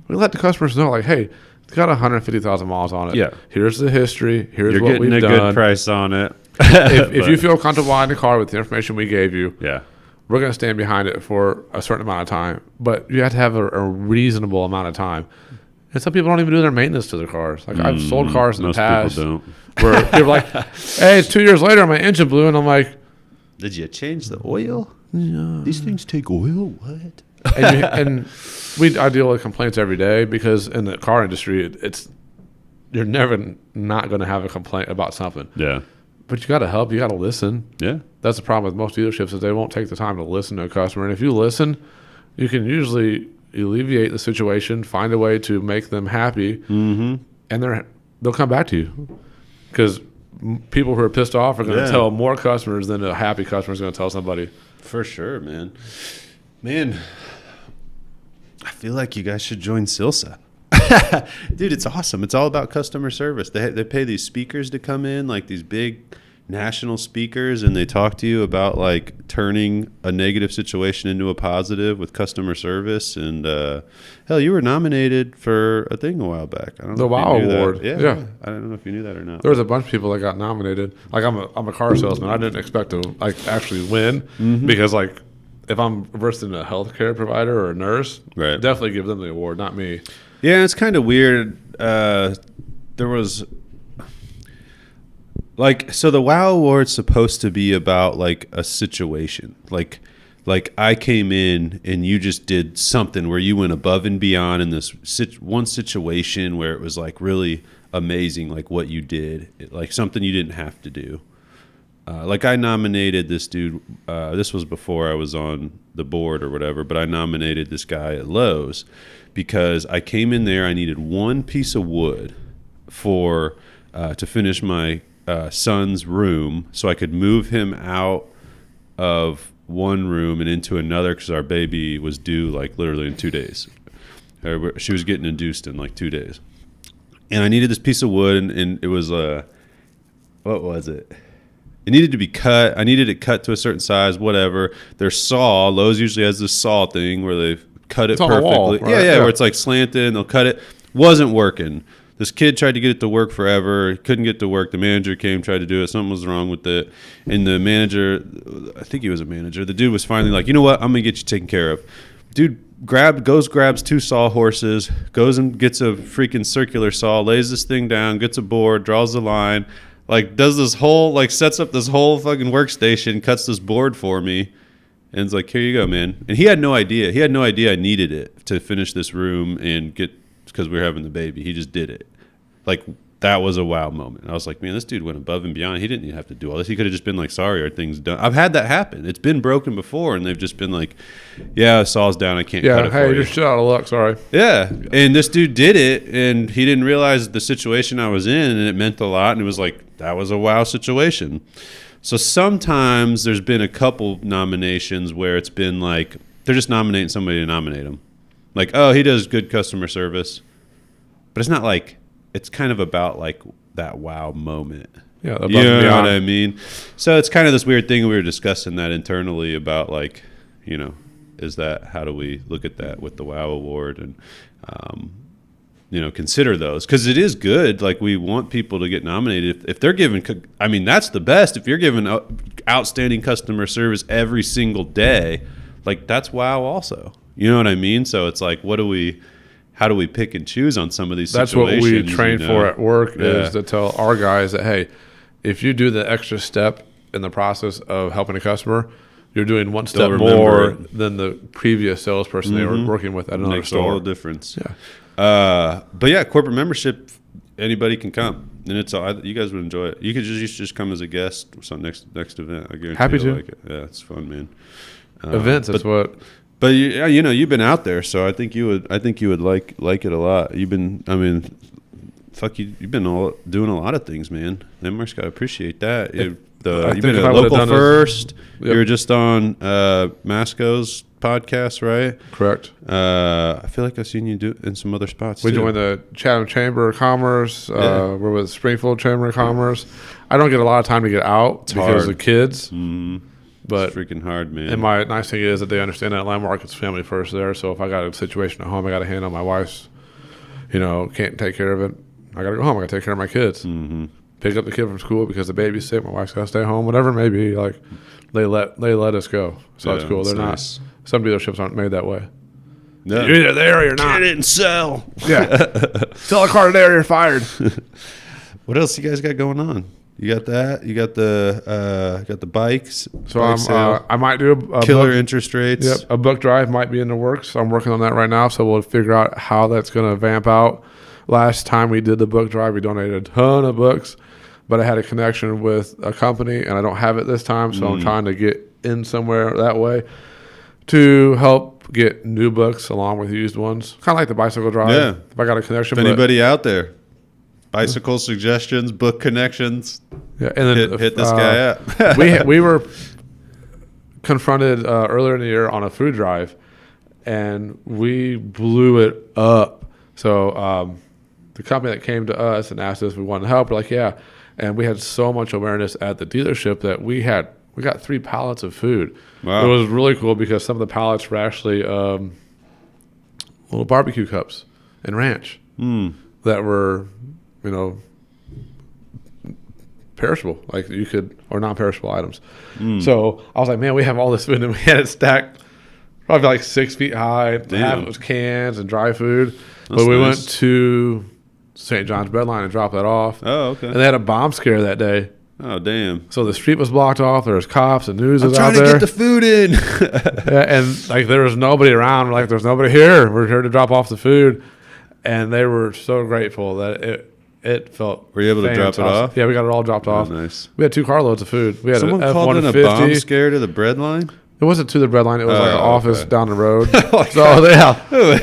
we let the customers know, like, hey, it's got 150,000 miles on it. Yeah. Here's the history. Here's You're what getting we've a done. good price on it. If you feel comfortable buying the car with the information we gave you, Yeah. we're going to stand behind it for a certain amount of time. But you have to have a reasonable amount of time. And some people don't even do their maintenance to their cars. Like, I've sold cars in the Most past people don't. where people are like, hey, it's 2 years later, my engine blew. And I'm like, Did you change the oil? Yeah. These things take oil? What? and I deal with complaints every day because in the car industry, you're never not going to have a complaint about something. Yeah. But you got to help. You got to listen. Yeah. That's the problem with most dealerships is they won't take the time to listen to a customer. And if you listen, you can usually alleviate the situation, find a way to make them happy, and they'll come back to you. Because people who are pissed off are going to tell more customers than a happy customer is going to tell somebody. For sure, man. Man, I feel like you guys should join Silsa. Dude, it's awesome. It's all about customer service. They pay these speakers to come in, like these big national speakers, and they talk to you about like turning a negative situation into a positive with customer service. And hell, you were nominated for a thing a while back. I don't know The if WOW you knew that. Award. Yeah. I don't know if you knew that or not. There was a bunch of people that got nominated. Like I'm a car salesman. I didn't expect to like actually win because like if I'm versed in a healthcare provider or a nurse, Right. definitely give them the award, not me. Yeah, it's kind of weird. There was so the WOW Award's supposed to be about like a situation. Like I came in and you just did something where you went above and beyond in this one situation where it was like really amazing, like what you did, like something you didn't have to do. Like I nominated this dude. This was before I was on the board or whatever, but I nominated this guy at Lowe's because I came in there. I needed one piece of wood for to finish my son's room, so I could move him out of one room and into another because our baby was due like literally in 2 days. She was getting induced in like 2 days, and I needed this piece of wood, and it was what was it? It needed to be cut. I needed it cut to a certain size, whatever. Their saw, Lowe's usually has this saw thing where they cut it on the perfectly. wall, right? Yeah, where it's like slanted and they'll cut it. Wasn't working. This kid tried to get it to work forever. Couldn't get to work. The manager came, tried to do it. Something was wrong with it. And the manager, I think he was a manager, the dude was finally like, you know what? I'm going to get you taken care of. Dude grabs 2 sawhorses, goes and gets a freaking circular saw, lays this thing down, gets a board, draws the line, like does this whole, like sets up this whole fucking workstation, cuts this board for me, and it's like, here you go, man. And he had no idea. He had no idea I needed it to finish this room and get, because we were having the baby. He just did it. Like, that was a wow moment. I was like, man, this dude went above and beyond. He didn't even have to do all this. He could have just been like, sorry, our thing's done. I've had that happen. It's been broken before, and they've just been like, yeah, the saw's down. I can't cut it for hey, you. you're shit out of luck. Sorry. Yeah. And this dude did it, and he didn't realize the situation I was in, and it meant a lot. And it was like, that was a wow situation. So sometimes there's been a couple nominations where it's been like, they're just nominating somebody to nominate them. Like, oh, he does good customer service. But it's not like, it's kind of about like that wow moment. Yeah, above You and know beyond. what I mean? So it's kind of this weird thing. We were discussing that internally about like, you know, is that, how do we look at that with the WOW Award and, you know, consider those? Because it is good. Like, we want people to get nominated. If they're given, I mean, that's the best. If you're given outstanding customer service every single day, like, that's WOW also. You know what I mean? So it's like, how do we pick and choose on some of these That's situations? what we train for at work, Yeah. is to tell our guys that, hey, if you do the extra step in the process of helping a customer, you're doing one step remember more it. than the previous salesperson they were working with at another Makes all store. the difference. Yeah. But yeah, corporate membership, anybody can come, and it's all. You guys would enjoy it. You could just come as a guest some next event. I guarantee Happy you'll to. like it. Yeah, it's fun, man. Events. That's what. But you've been out there, so I think you would like it a lot. You've been, I mean, fuck you. You've been doing a lot of things, man. Denmark's got to appreciate that. You've been at Local First. Yep. You were just on Masco's podcast, right? Correct. I feel like I've seen you do in some other spots. We too. joined the Chatham Chamber of Commerce. Yeah. We're with Springfield Chamber of Commerce. I don't get a lot of time to get out because hard. of kids. Mm-hmm. But It's freaking hard, man. and my nice thing is that they understand that Landmark is family first there. So if I got a situation at home, I got to handle my wife's, can't take care of it. I got to go home. I got to take care of my kids. Mm-hmm. Pick up the kid from school because the baby's sick. My wife's got to stay home. Whatever it may be, like they let us go. So that's cool. They're nice. not. Some dealerships aren't made that way. No. You're either there or you're not. Get it and sell. Yeah. Sell a car today or you're fired. What else you guys got going on? You got that? You got the bikes. So bike sale, I might do a killer book, interest rates. Yep, a book drive might be in the works. I'm working on that right now, so we'll figure out how that's going to vamp out. Last time we did the book drive, we donated a ton of books, but I had a connection with a company, and I don't have it this time, so I'm trying to get in somewhere that way to help get new books along with used ones. Kind of like the bicycle drive. Yeah. If I got a connection. If anybody out there, bicycle suggestions, book connections, Yeah, and then hit this guy up. we were confronted earlier in the year on a food drive, and we blew it up. So the company that came to us and asked us if we wanted help, we're like, yeah. And we had so much awareness at the dealership that we got 3 pallets of food. Wow. It was really cool because some of the pallets were actually little barbecue cups and ranch that were, perishable, like you could, or non-perishable items. So I was like, man, we have all this food, and we had it stacked probably like 6 feet high. Damn. Half it was cans and dry food. That's but we nice. went to St. John's Breadline and dropped that off. Oh, okay. And they had a bomb scare that day. Oh, damn. So the street was blocked off. There was cops and news I'm was trying out to there. get the food in. Yeah, and like there was nobody around. We're like, there's nobody here. We're here to drop off the food. And they were so grateful that it felt. Were you able to drop it fantastic. off? Yeah, we got it all dropped Oh, off. nice. We had 2 carloads of food. We had Someone an called in a F-150. bomb scare to the bread line? It wasn't to the bread line. It was like an office okay. down the road. So yeah, we're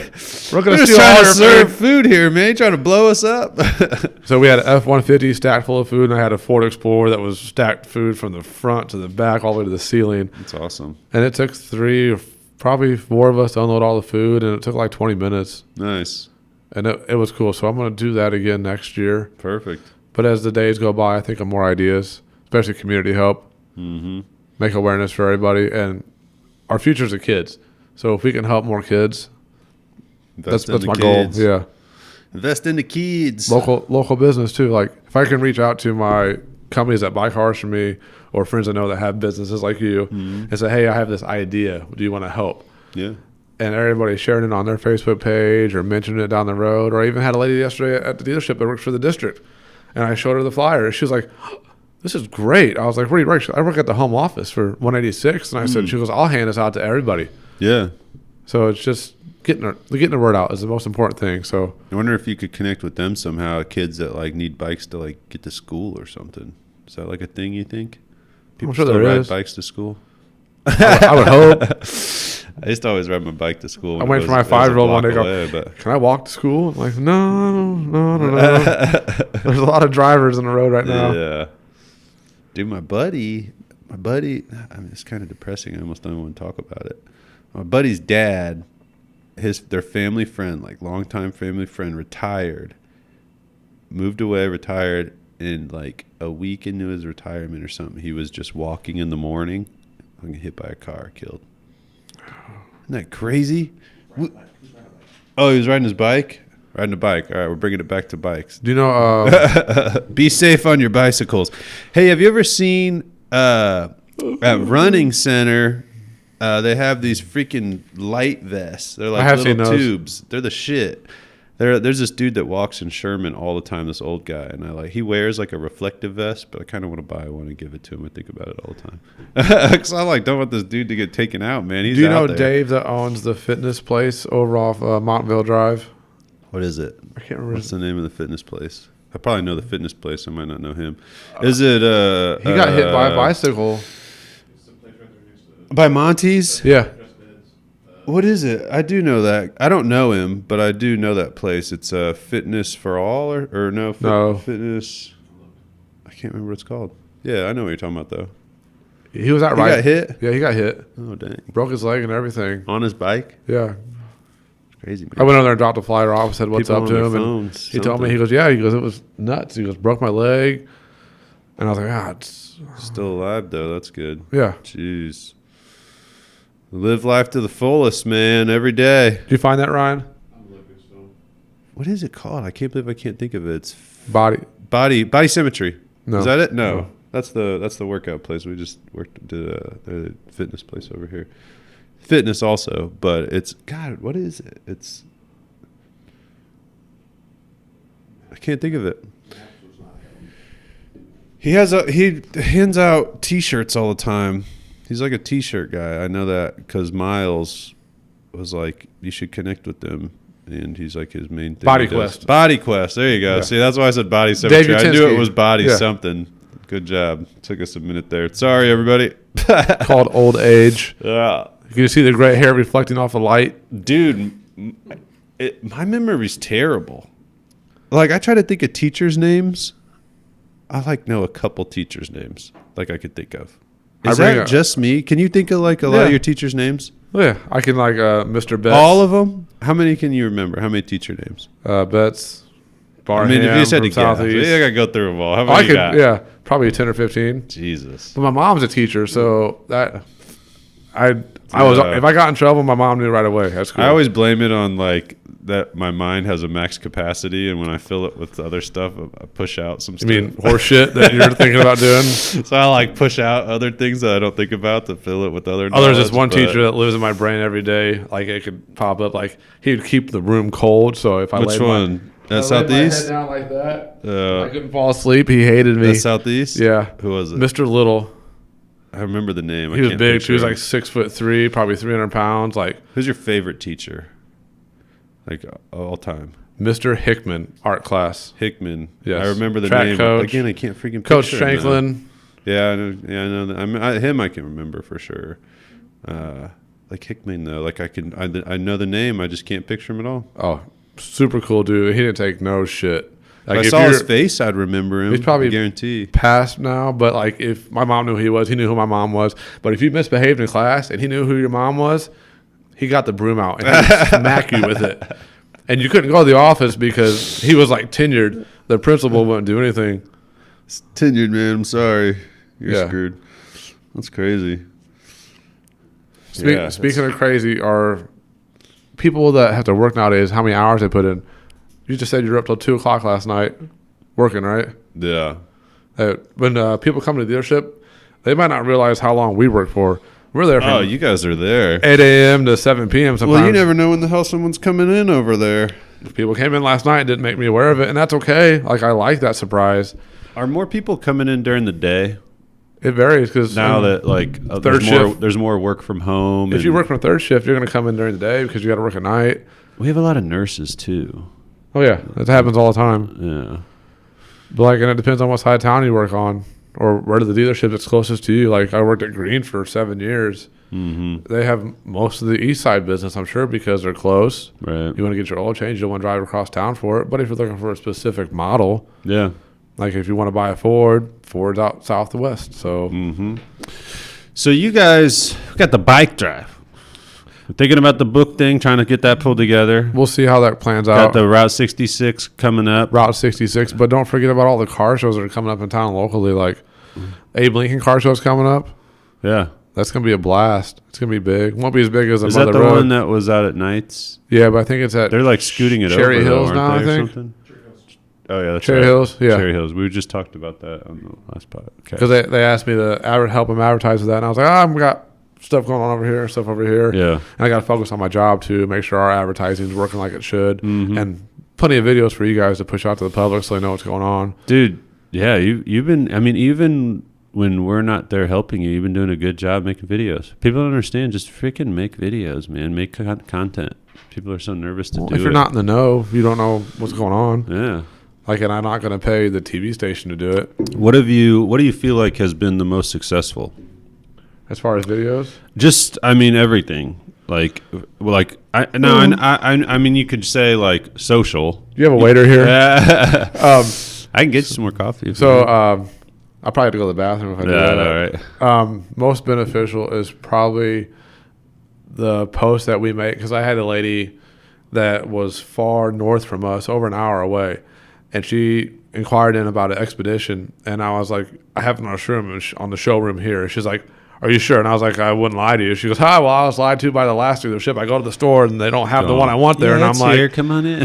We're gonna just steal all trying to your serve food. food here, man. You trying to blow us up? So we had an F-150 stacked full of food, and I had a Ford Explorer that was stacked food from the front to the back, all the way to the ceiling. That's awesome. And it took 3 or probably 4 of us to unload all the food, and it took like 20 minutes. Nice. And it was cool. So I'm going to do that again next year. Perfect. But as the days go by, I think of more ideas, especially community help, make awareness for everybody. And our future's the kids. So if we can help more kids, Invest in that's the my kids. goal. Yeah. Invest in the kids. Local business too. Like if I can reach out to my companies that buy cars from me or friends I know that have businesses like you and say, hey, I have this idea. Do you want to help? Yeah. And everybody sharing it on their Facebook page or mentioning it down the road. Or I even had a lady yesterday at the dealership that works for the district. And I showed her the flyer. She was like, this is great. I was like, where do you work? I work at the home office for 186. And I said, she goes, I'll hand this out to everybody. Yeah. So it's just getting the word out is the most important thing. So I wonder if you could connect with them somehow, kids that like need bikes to like get to school or something. Is that like a thing you think? People sure still there ride is. bikes to school? I would hope. I used to always ride my bike to school. I when went it for my was- it was a 5-year-old one block day. Go, away, but can I walk to school? I'm like, no. There's a lot of drivers on the road right now. yeah. Dude, my buddy, I mean, it's kind of depressing. I almost don't want to talk about it. My buddy's dad, their family friend, like longtime family friend, retired, moved away, retired, and like a week into his retirement or something, he was just walking in the morning, hit by a car, killed. Isn't that crazy? Oh, he was riding his bike? Riding a bike. All right, we're bringing it back to bikes. Do you know? Be safe on your bicycles. Hey, have you ever seen at Running Center, they have these freaking light vests. They're I like have little seen those. tubes. They're the shit. There's this dude that walks in Sherman all the time, this old guy, and he wears like a reflective vest, but I kind of want to buy one and give it to him. I think about it all the time. Because I don't want this dude to get taken out, man. He's Do you know out there. Dave that owns the fitness place over off Montville Drive? What is it? I can't remember. What's the name of the fitness place? I probably know the fitness place. I might not know him. Is it? He got hit by a bicycle. It's the place right there next to By Monty's? Yeah. Just Beds. What is it? I do know that. I don't know him, but I do know that place. It's Fitness for All or no? No. Fitness. I can't remember what it's called. Yeah, I know what you're talking about though. He was at He got hit? Yeah, he got hit. Oh dang! Broke his leg and everything. On his bike? Yeah. Crazy man. I went over there and dropped the flyer off, said what's People up on to their him. And phones, he told me, something. he goes, yeah, he goes, it was nuts. He goes, broke my leg. And I was like, it's, Still alive though. That's good. yeah. Jeez. Live life to the fullest, man. Every day. Did you find that, Ryan? I'm looking still. What is it called? I can't believe I can't think of it. It's Body. Symmetry. No. Is that it? No. No. That's the workout place. We just did the fitness place over here. Fitness also, but it's God. What is it? It's I can't think of it. Max was not He hands out T-shirts all the time. He's like a T-shirt guy. I know that because Miles was like, you should connect with them, and he's like his main thing. Body he does. Quest. Body Quest. There you go. Yeah. See, that's why I said Body Symmetry. I knew it Utinsky. was Body Yeah. something. Good job. Took us a minute there. Sorry, everybody. Called Old Age. Yeah. You can see the gray hair reflecting off the light. Dude, my memory's terrible. Like, I try to think of teachers' names. I know a couple teachers' names, like I could think of. Is that just me? Can you think of like a lot Yeah. of your teachers' names? Oh, yeah, I can like Mr. Betts. All of them? How many can you remember? How many teacher names? Betts. Barham, I mean, if you just had to from guess, Southeast. I gotta go through them all. How Oh, many I you could, got? yeah, probably 10 or 15. Jesus. But my mom's a teacher, so that I was Yeah. if I got in trouble, my mom knew right away. That's cool. I always blame it on like that my mind has a max capacity, and when I fill it with other stuff, I push out some You stuff. mean horse shit that you're thinking about doing? So I like push out other things that I don't think about to fill it with other. Oh, there's this knowledge, one but- teacher that lives in my brain every day. Like it could pop up. Like he'd keep the room cold. So if I Which laid one? my, At if I laid my head Southeast? down like that, I Uh, couldn't fall asleep. He hated me. at Southeast? Yeah, Who was it? Mr. Little. I remember the name. He I was can't big. picture He was him. like 6'3", probably 300 pounds. Like Who's your favorite teacher? Like all time. Mr. Hickman, art class. Hickman. Yes. I remember the Track name. coach. Again, I can't freaking Coach picture him now. Shanklin. Yeah, I know. Yeah, I know. Him, I can remember for sure. Like Hickman, though. Like I know the name. I just can't picture him at all. Oh, super cool dude. He didn't take no shit. Like If I saw his face, I'd remember him. He's probably I guarantee. passed now, but like if my mom knew who he was, he knew who my mom was. But if you misbehaved in class and he knew who your mom was, he got the broom out and he'd smack you with it. And you couldn't go to the office because he was like tenured. The principal wouldn't do anything. It's tenured, man. I'm sorry. You're Yeah. screwed. That's crazy. Speaking of crazy, are people that have to work nowadays, how many hours they put in? You just said you were up till 2 o'clock last night working, right? Yeah. When people come to the dealership, they might not realize how long we work for. We're there Oh, from you guys are there. 8 a.m. to 7 p.m. sometimes. Well, you never know when the hell someone's coming in over there. People came in last night and didn't make me aware of it, and that's okay. Like, I like that surprise. Are more people coming in during the day It varies because now that like third shift. there's more work from home? if and you work from a third shift, you're going to come in during the day because you got to work at night. we have a lot of nurses too. Oh, yeah. That happens all the time. Yeah. But, like, and it depends on what side of town you work on or where to the dealership that's closest to you. Like, I worked at Green for 7 years. Mm-hmm. They have most of the east side business, I'm sure, because they're close. Right. You want to get your oil changed, you don't want to drive across town for it. But if you're looking for a specific model, Yeah. like if you want to buy a Ford's out south to west. So Mm-hmm. So you guys got the bike drive. We're thinking about the book thing, trying to get that pulled together. we'll see how that plans Got out. the Route 66 coming up. Route 66. But don't forget about all the car shows that are coming up in town locally. Like Abe Lincoln car show's coming up. Yeah. That's going to be a blast. It's going to be big. Won't be as big as the Is Mother that the Road. one that was out at nights? Yeah, but I think it's at They're like scooting it Cherry over, Hills though, now, aren't I they, or think. something? Oh, yeah, that's Cherry right. Hills. Yeah. Cherry Hills. We just talked about that on the last pod. Okay. Because they asked me to help them advertise with that. And I was like, I've got stuff going on over here, stuff over here. Yeah. And I got to focus on my job to make sure our advertising is working like it should. Mhm. And plenty of videos for you guys to push out to the public so they know what's going on. Dude, yeah, you've been, I mean, even when we're not there helping you, you've been doing a good job making videos. People don't understand, just freaking make videos, man. Make content. People are so nervous to do If you're it. not in the know, you don't know what's going on. Yeah. Like, and I'm not going to pay the TV station to do it. What do you feel like has been the most successful? As far as videos, Just, I mean, everything. I mean, you could say like social. do you have a waiter here? I can get you some more coffee. if you So, want. I'll probably have to go to the bathroom if I do Yeah, that. all right. Most beneficial is probably the post that we make, because I had a lady that was far north from us, over an hour away, and she inquired in about an expedition, and I was like, I have it on the showroom here. She's like, are you sure? And I was like, I wouldn't lie to you. She goes, hi, well, I was lied to by the last dealership. I go to the store and they don't have the one I want there. Yeah, And I'm it's like, here. Come on in.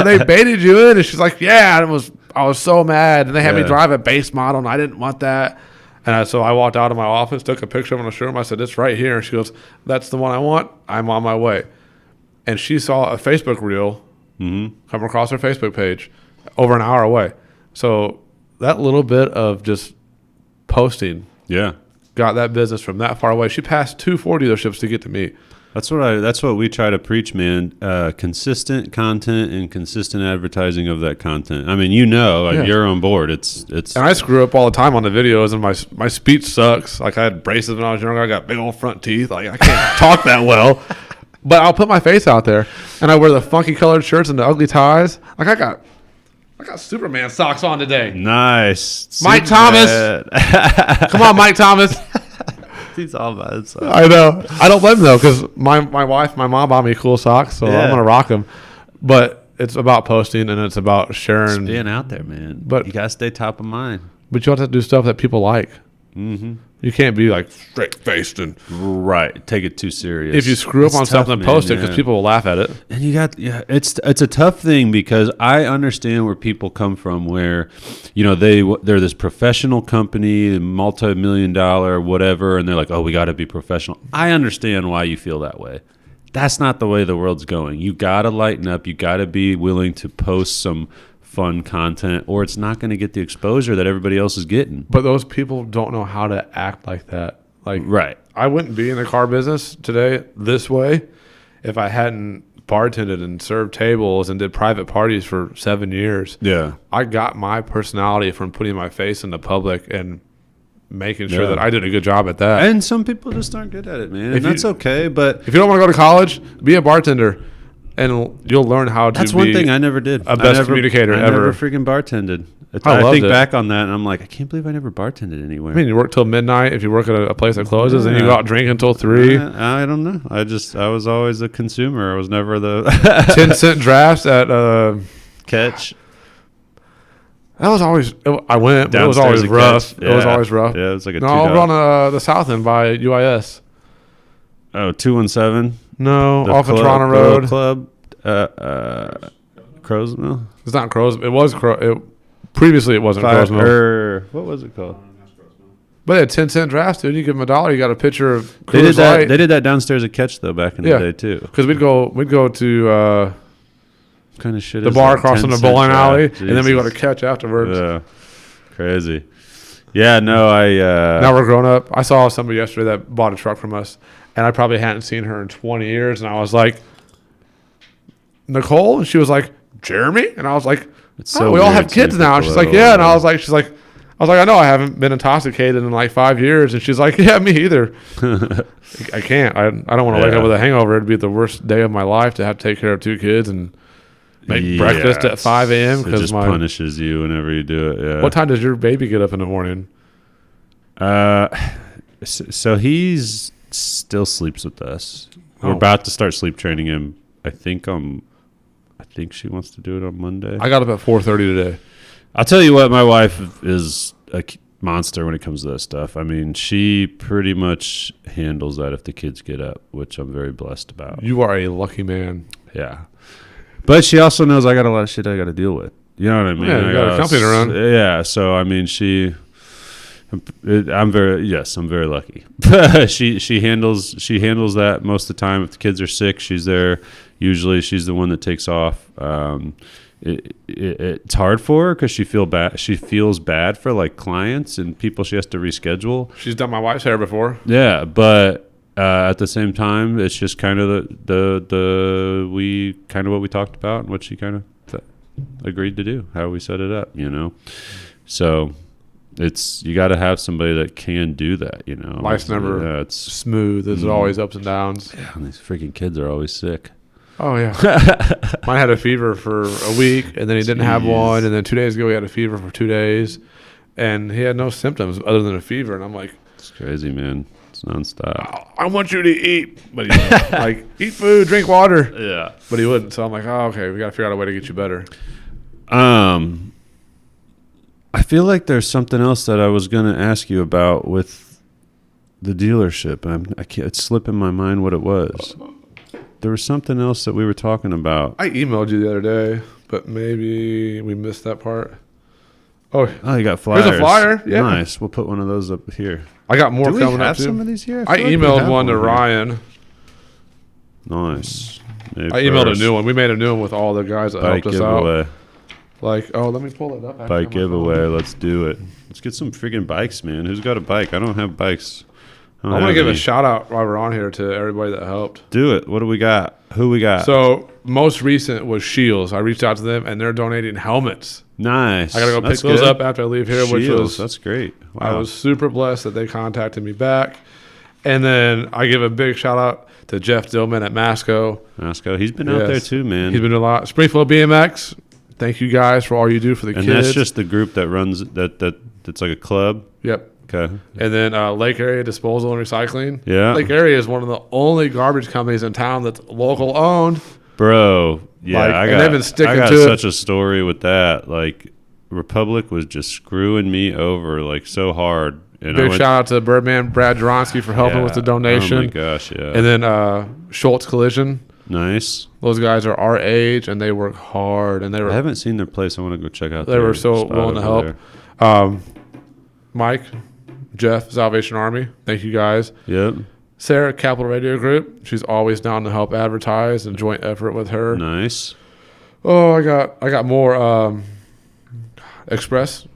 they baited you in. And she's like, yeah. And I was so mad. And they had me Yeah. drive a base model, and I didn't want that. And so I walked out of my office, took a picture of it on the showroom. I said, it's right here. And she goes, that's the one I want. I'm on my way. And she saw a Facebook reel come across her Facebook page over an hour away. So that little bit of just posting Yeah. got that business from that far away. She passed 2 Ford dealerships to get to me. That's what we try to preach, man. Consistent content and consistent advertising of that content. I mean, Yeah. you're on board. It's And I screw up all the time on the videos, and my speech sucks. Like, I had braces when I was younger. I got big old front teeth. Like, I can't talk that well. But I'll put my face out there, and I wear the funky colored shirts and the ugly ties. Like, I got Superman socks on today. nice. Mike Super Thomas. bad. Come on, Mike Thomas. He's all by himself. I know. I don't blame him, though, because my mom bought me cool socks, so Yeah. I'm gonna rock them. But it's about posting, and it's about sharing. Being out there, man. But- you gotta stay top of mind. But you have to do stuff that people like. Mm-hmm. You can't be like straight faced, and Right. Take it too serious. if you screw up It's on tough, something, man, post it, because yeah. people will laugh at it. And it's a tough thing, because I understand where people come from, where they're this professional company, multi-million-dollar whatever, and they're like, oh, we got to be professional. I understand why you feel that way. That's not the way the world's going. You got to lighten up. You got to be willing to post some fun content, or it's not going to get the exposure that everybody else is getting. But those people don't know how to act like that. Like, Right. I wouldn't be in the car business today this way if I hadn't bartended and served tables and did private parties for 7 years. Yeah. I got my personality from putting my face in the public and making sure Yeah. that I did a good job at that. And some people just aren't good at it, man. If And that's you- okay, but If you don't want to go to college, be a bartender, and you'll learn how to that's be one thing I never did. a best communicator I ever. never freaking bartended. I I loved think it. back on that, and I'm like, I can't believe I never bartended anywhere. I mean, you work till midnight if you work at a place that closes, and you Yeah. go out drinking until 3. I don't know. I was always a consumer. I was never the 10-cent drafts at catch. that was always I went, but it was Downstairs always at rough. Catch. It was Yeah. always rough. Yeah, it was like a No, $2. over on the south end by UIS. Oh, 217. No, The off of club- Toronto the Road. Club. Crow's Mill. It's not Crows. It was previously it wasn't Crows Mill. What was it called? But they had 10-cent drafts, dude. You give them $1, you got a picture of They did Coors that. Light. They did that downstairs at Catch though back in Yeah. the day too. Because we'd go to What kind of shit. the is bar that? across from the 10-cent bowling draft? alley, and then we go to Jesus. Catch afterwards. Yeah, crazy. Yeah, no, Now we're grown up. I saw somebody yesterday that bought a truck from us, and I probably hadn't seen her in 20 years. And I was like, Nicole? And she was like, Jeremy? And I was like, It's oh, so we all weird have kids seeing now. And people she's that like, yeah. old, And I man. was like, I know I haven't been intoxicated in like 5 years. And she's like, yeah, me either. I can't. I don't want to wake Yeah. up with a hangover. It'd be the worst day of my life to have to take care of 2 kids and make breakfast at 5 a.m. It because just my. punishes you whenever you do it. Yeah. What time does your baby get up in the morning? So he's still sleeps with us. We're Oh. about to start sleep training him. I think she wants to do it on Monday. I got up at 4:30 today. I'll tell you what, my wife is a monster when it comes to that stuff. I mean, she pretty much handles that if the kids get up, which I'm very blessed about. You are a lucky man. Yeah. But she also knows I got a lot of shit I got to deal with. You know what I mean? Yeah, you I got a company to run. Yeah. So, I mean, I'm very lucky. she handles that most of the time. If the kids are sick, she's there. Usually she's the one that takes off. It's hard for her because she feels bad for like clients and people she has to reschedule. She's done my wife's hair before. Yeah, but at the same time, it's just kind of what we talked about and what she kind of agreed to do, how we set it up, you know. So you got to have somebody that can do that, you know. Life's never it's smooth. There's always ups and downs. yeah, and these freaking kids are always sick. Oh, yeah. Mine had a fever for a week, and then he didn't have one. And then 2 days ago, he had a fever for 2 days. And he had no symptoms other than a fever. And I'm like, It's crazy, man. It's nonstop. I want you to eat. But he like, eat food, drink water. Yeah. But he wouldn't. So I'm like, oh, okay, we got to figure out a way to get you better. I feel like there's something else that I was going to ask you about with the dealership. I can't, it's slipping my mind what it was. There was something else that we were talking about. I emailed you the other day, but maybe we missed that part. Oh, You got flyers. here's a flyer. Yeah. Nice. We'll put one of those up here. I got more Do we coming have up too. some of these here? I feel like we emailed have one to here. Ryan. Nice. May I emailed 1st. a new one. We made a new one with all the guys that Bike helped us out. giveaway. Like, oh, let me pull it up. actually Bike on my phone. giveaway. Let's do it. Let's get some freaking bikes, man. Who's got a bike? I don't have bikes. I I'm don't gonna have give a any. shout out while we're on here to everybody that helped. Do it. What do we got? Who we got? So most recent was Shields. I reached out to them and they're donating helmets. Nice. I gotta go pick That's those good. up after I leave here, which Shields, was that's great. Wow. I was super blessed that they contacted me back. And then I give a big shout out to Jeff Dillman at Masco. Masco. He's been out there Yes. too, man. He's been doing a lot. Springfield BMX. Thank you guys for all you do for the and kids. that's just the group that runs that's like a club. Yep. Okay. And then Lake Area Disposal and Recycling. Yeah. Lake Area is one of the only garbage companies in town that's local owned. Bro, yeah, Like, I and got, they've been sticking I got to it. such a story with that. Like, Republic was just screwing me over like so hard. And Big shout out to Birdman Brad Jaronsky for helping with the donation. Oh my gosh, yeah. And then Schultz Collision. Nice. Those guys are our age and they work hard. And they I were haven't seen their place. I want to go check out. they their were so spot willing to over help. there. Mike, Jeff, Salvation Army. Thank you guys. Yep. Sarah, Capital Radio Group. She's always down to help advertise and joint effort with her. Nice. Oh, I got more. Express,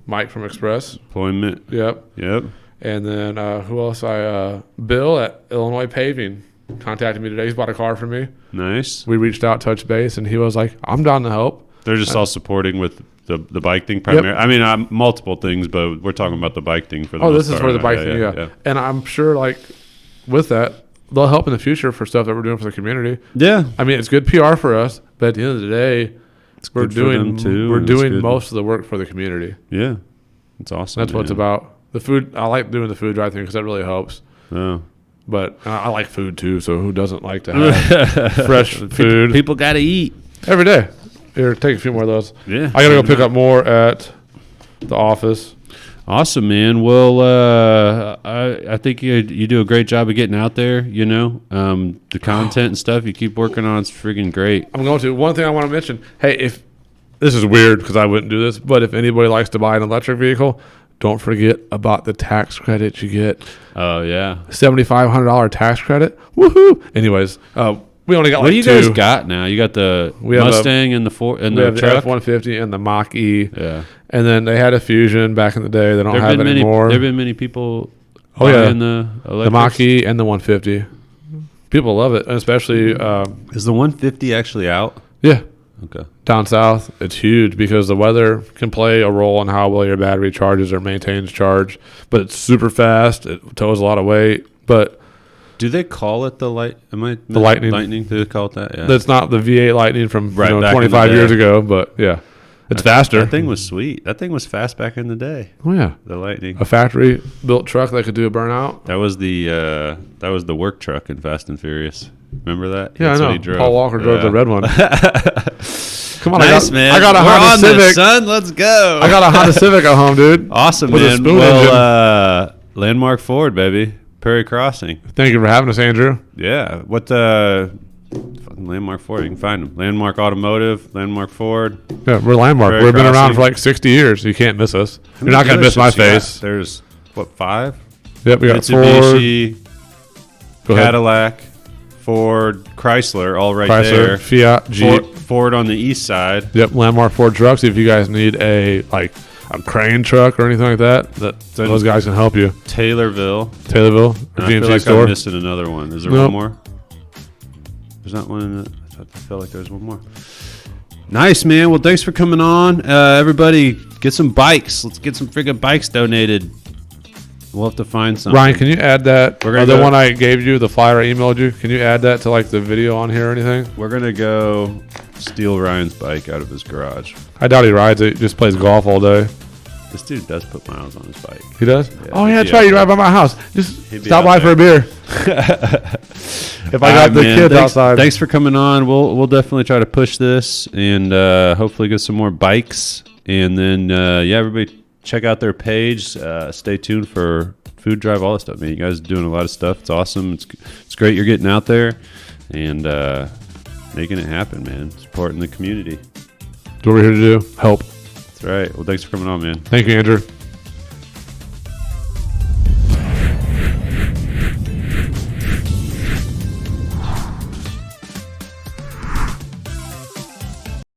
Mike from Express. Appointment. Yep. Yep. And then who else? Bill at Illinois Paving contacted me today. He's bought a car for me. Nice. We reached out, touched base, and he was like, "I'm down to help." They're just all supporting with the bike thing primarily. I mean, multiple things, but we're talking about the bike thing for the Oh, most this is part. for the bike thing, yeah. And I'm sure, like, with that, they'll help in the future for stuff that we're doing for the community. Yeah. I mean, it's good PR for us, but at the end of the day, we're good for them doing too, we're and it's doing good. most of the work for the community. Yeah. It's awesome. That's what it's man. about. The food, I like doing the food drive thing because that really helps. Oh. But I like food too, so who doesn't like to have fresh food People got to eat. every day? Here, take a few more of those. Yeah. I gotta go pick up more at the office. Awesome, man. Well, I think you do a great job of getting out there, you know. The content and stuff you keep working on is freaking great. I'm going to. One thing I want to mention. Hey, if this is weird because I wouldn't do this, but if anybody likes to buy an electric vehicle, don't forget about the tax credit you get. Oh, yeah. $7,500 tax credit. Woohoo! Anyways, we only got What like do you two. guys got now? You got the We have Mustang and the Ford and We the have the truck. F-150 and the Mach-E. Yeah. And then they had a Fusion back in the day. They don't have it anymore. There've been many people. Oh, yeah. buying the The electrics. Mach-E and the 150. People love it, and especially Is the 150 actually out? yeah, Okay. down south. It's huge because the weather can play a role in how well your battery charges or maintains charge. But it's super fast. It tows a lot of weight, but Do they call it the light? Am I The Lightning. Lightning? Do they call it that? Yeah. that's not the V8 Lightning from Right, back in the 25 day. years ago. But yeah, it's faster. That thing was sweet. That thing was fast back in the day. Oh yeah, The Lightning. a factory built truck that could do a burnout. That was the work truck in Fast and Furious. Remember that? Yeah, That's I what know. he drove. Paul Walker drove Yeah. the red one. Come on, Nice, I got a We're Honda on Civic. this, son. Let's go. I got a Honda Civic at home, dude. Awesome, with a man. spoon Well, Landmark Ford, baby. Perry Crossing. Thank you for having us, Andrew. Yeah. What fucking Landmark Ford? You can find them. Landmark Automotive, Landmark Ford. Yeah, we're Landmark. Very We've been around Crossing. for like 60 years. You can't miss us. You're not going to miss my Dealerships you got? face. There's, what, 5? Yep, we got Ford. Mitsubishi, Go ahead. Cadillac, Ford, Chrysler, all right Chrysler, there. Fiat, Jeep. Ford on the east side. Yep, Landmark Ford trucks. If you guys need a crane truck or anything like that, those guys can help you. Taylorville. Taylorville, And or I feel GMC like store. I'm missing another one. Is there Nope. one more? There's not one in the... I felt like there was one more. Nice, man. Well, thanks for coming on. Everybody, get some bikes. Let's get some freaking bikes donated. We'll have to find something. Ryan, can you add that? We're gonna The go- one I gave you, the flyer I emailed you. Can you add that to like the video on here or anything? We're going to go steal Ryan's bike out of his garage. I doubt he rides it. He just plays golf all day. This dude does put miles on his bike. He does? Oh, he'd yeah, be that's right. out You ride by my house. Just He'd be stop out by there. for a beer. If I got All right, the man. kids Thanks, outside. Thanks for coming on. We'll definitely try to push this and hopefully get some more bikes. And then, everybody check out their page. Stay tuned for food drive, all that stuff, man. You guys are doing a lot of stuff. It's awesome. It's great you're getting out there and making it happen, man. Supporting the community. That's what we're here to do. Help. That's right. Well, thanks for coming on, man. Thank you, Andrew.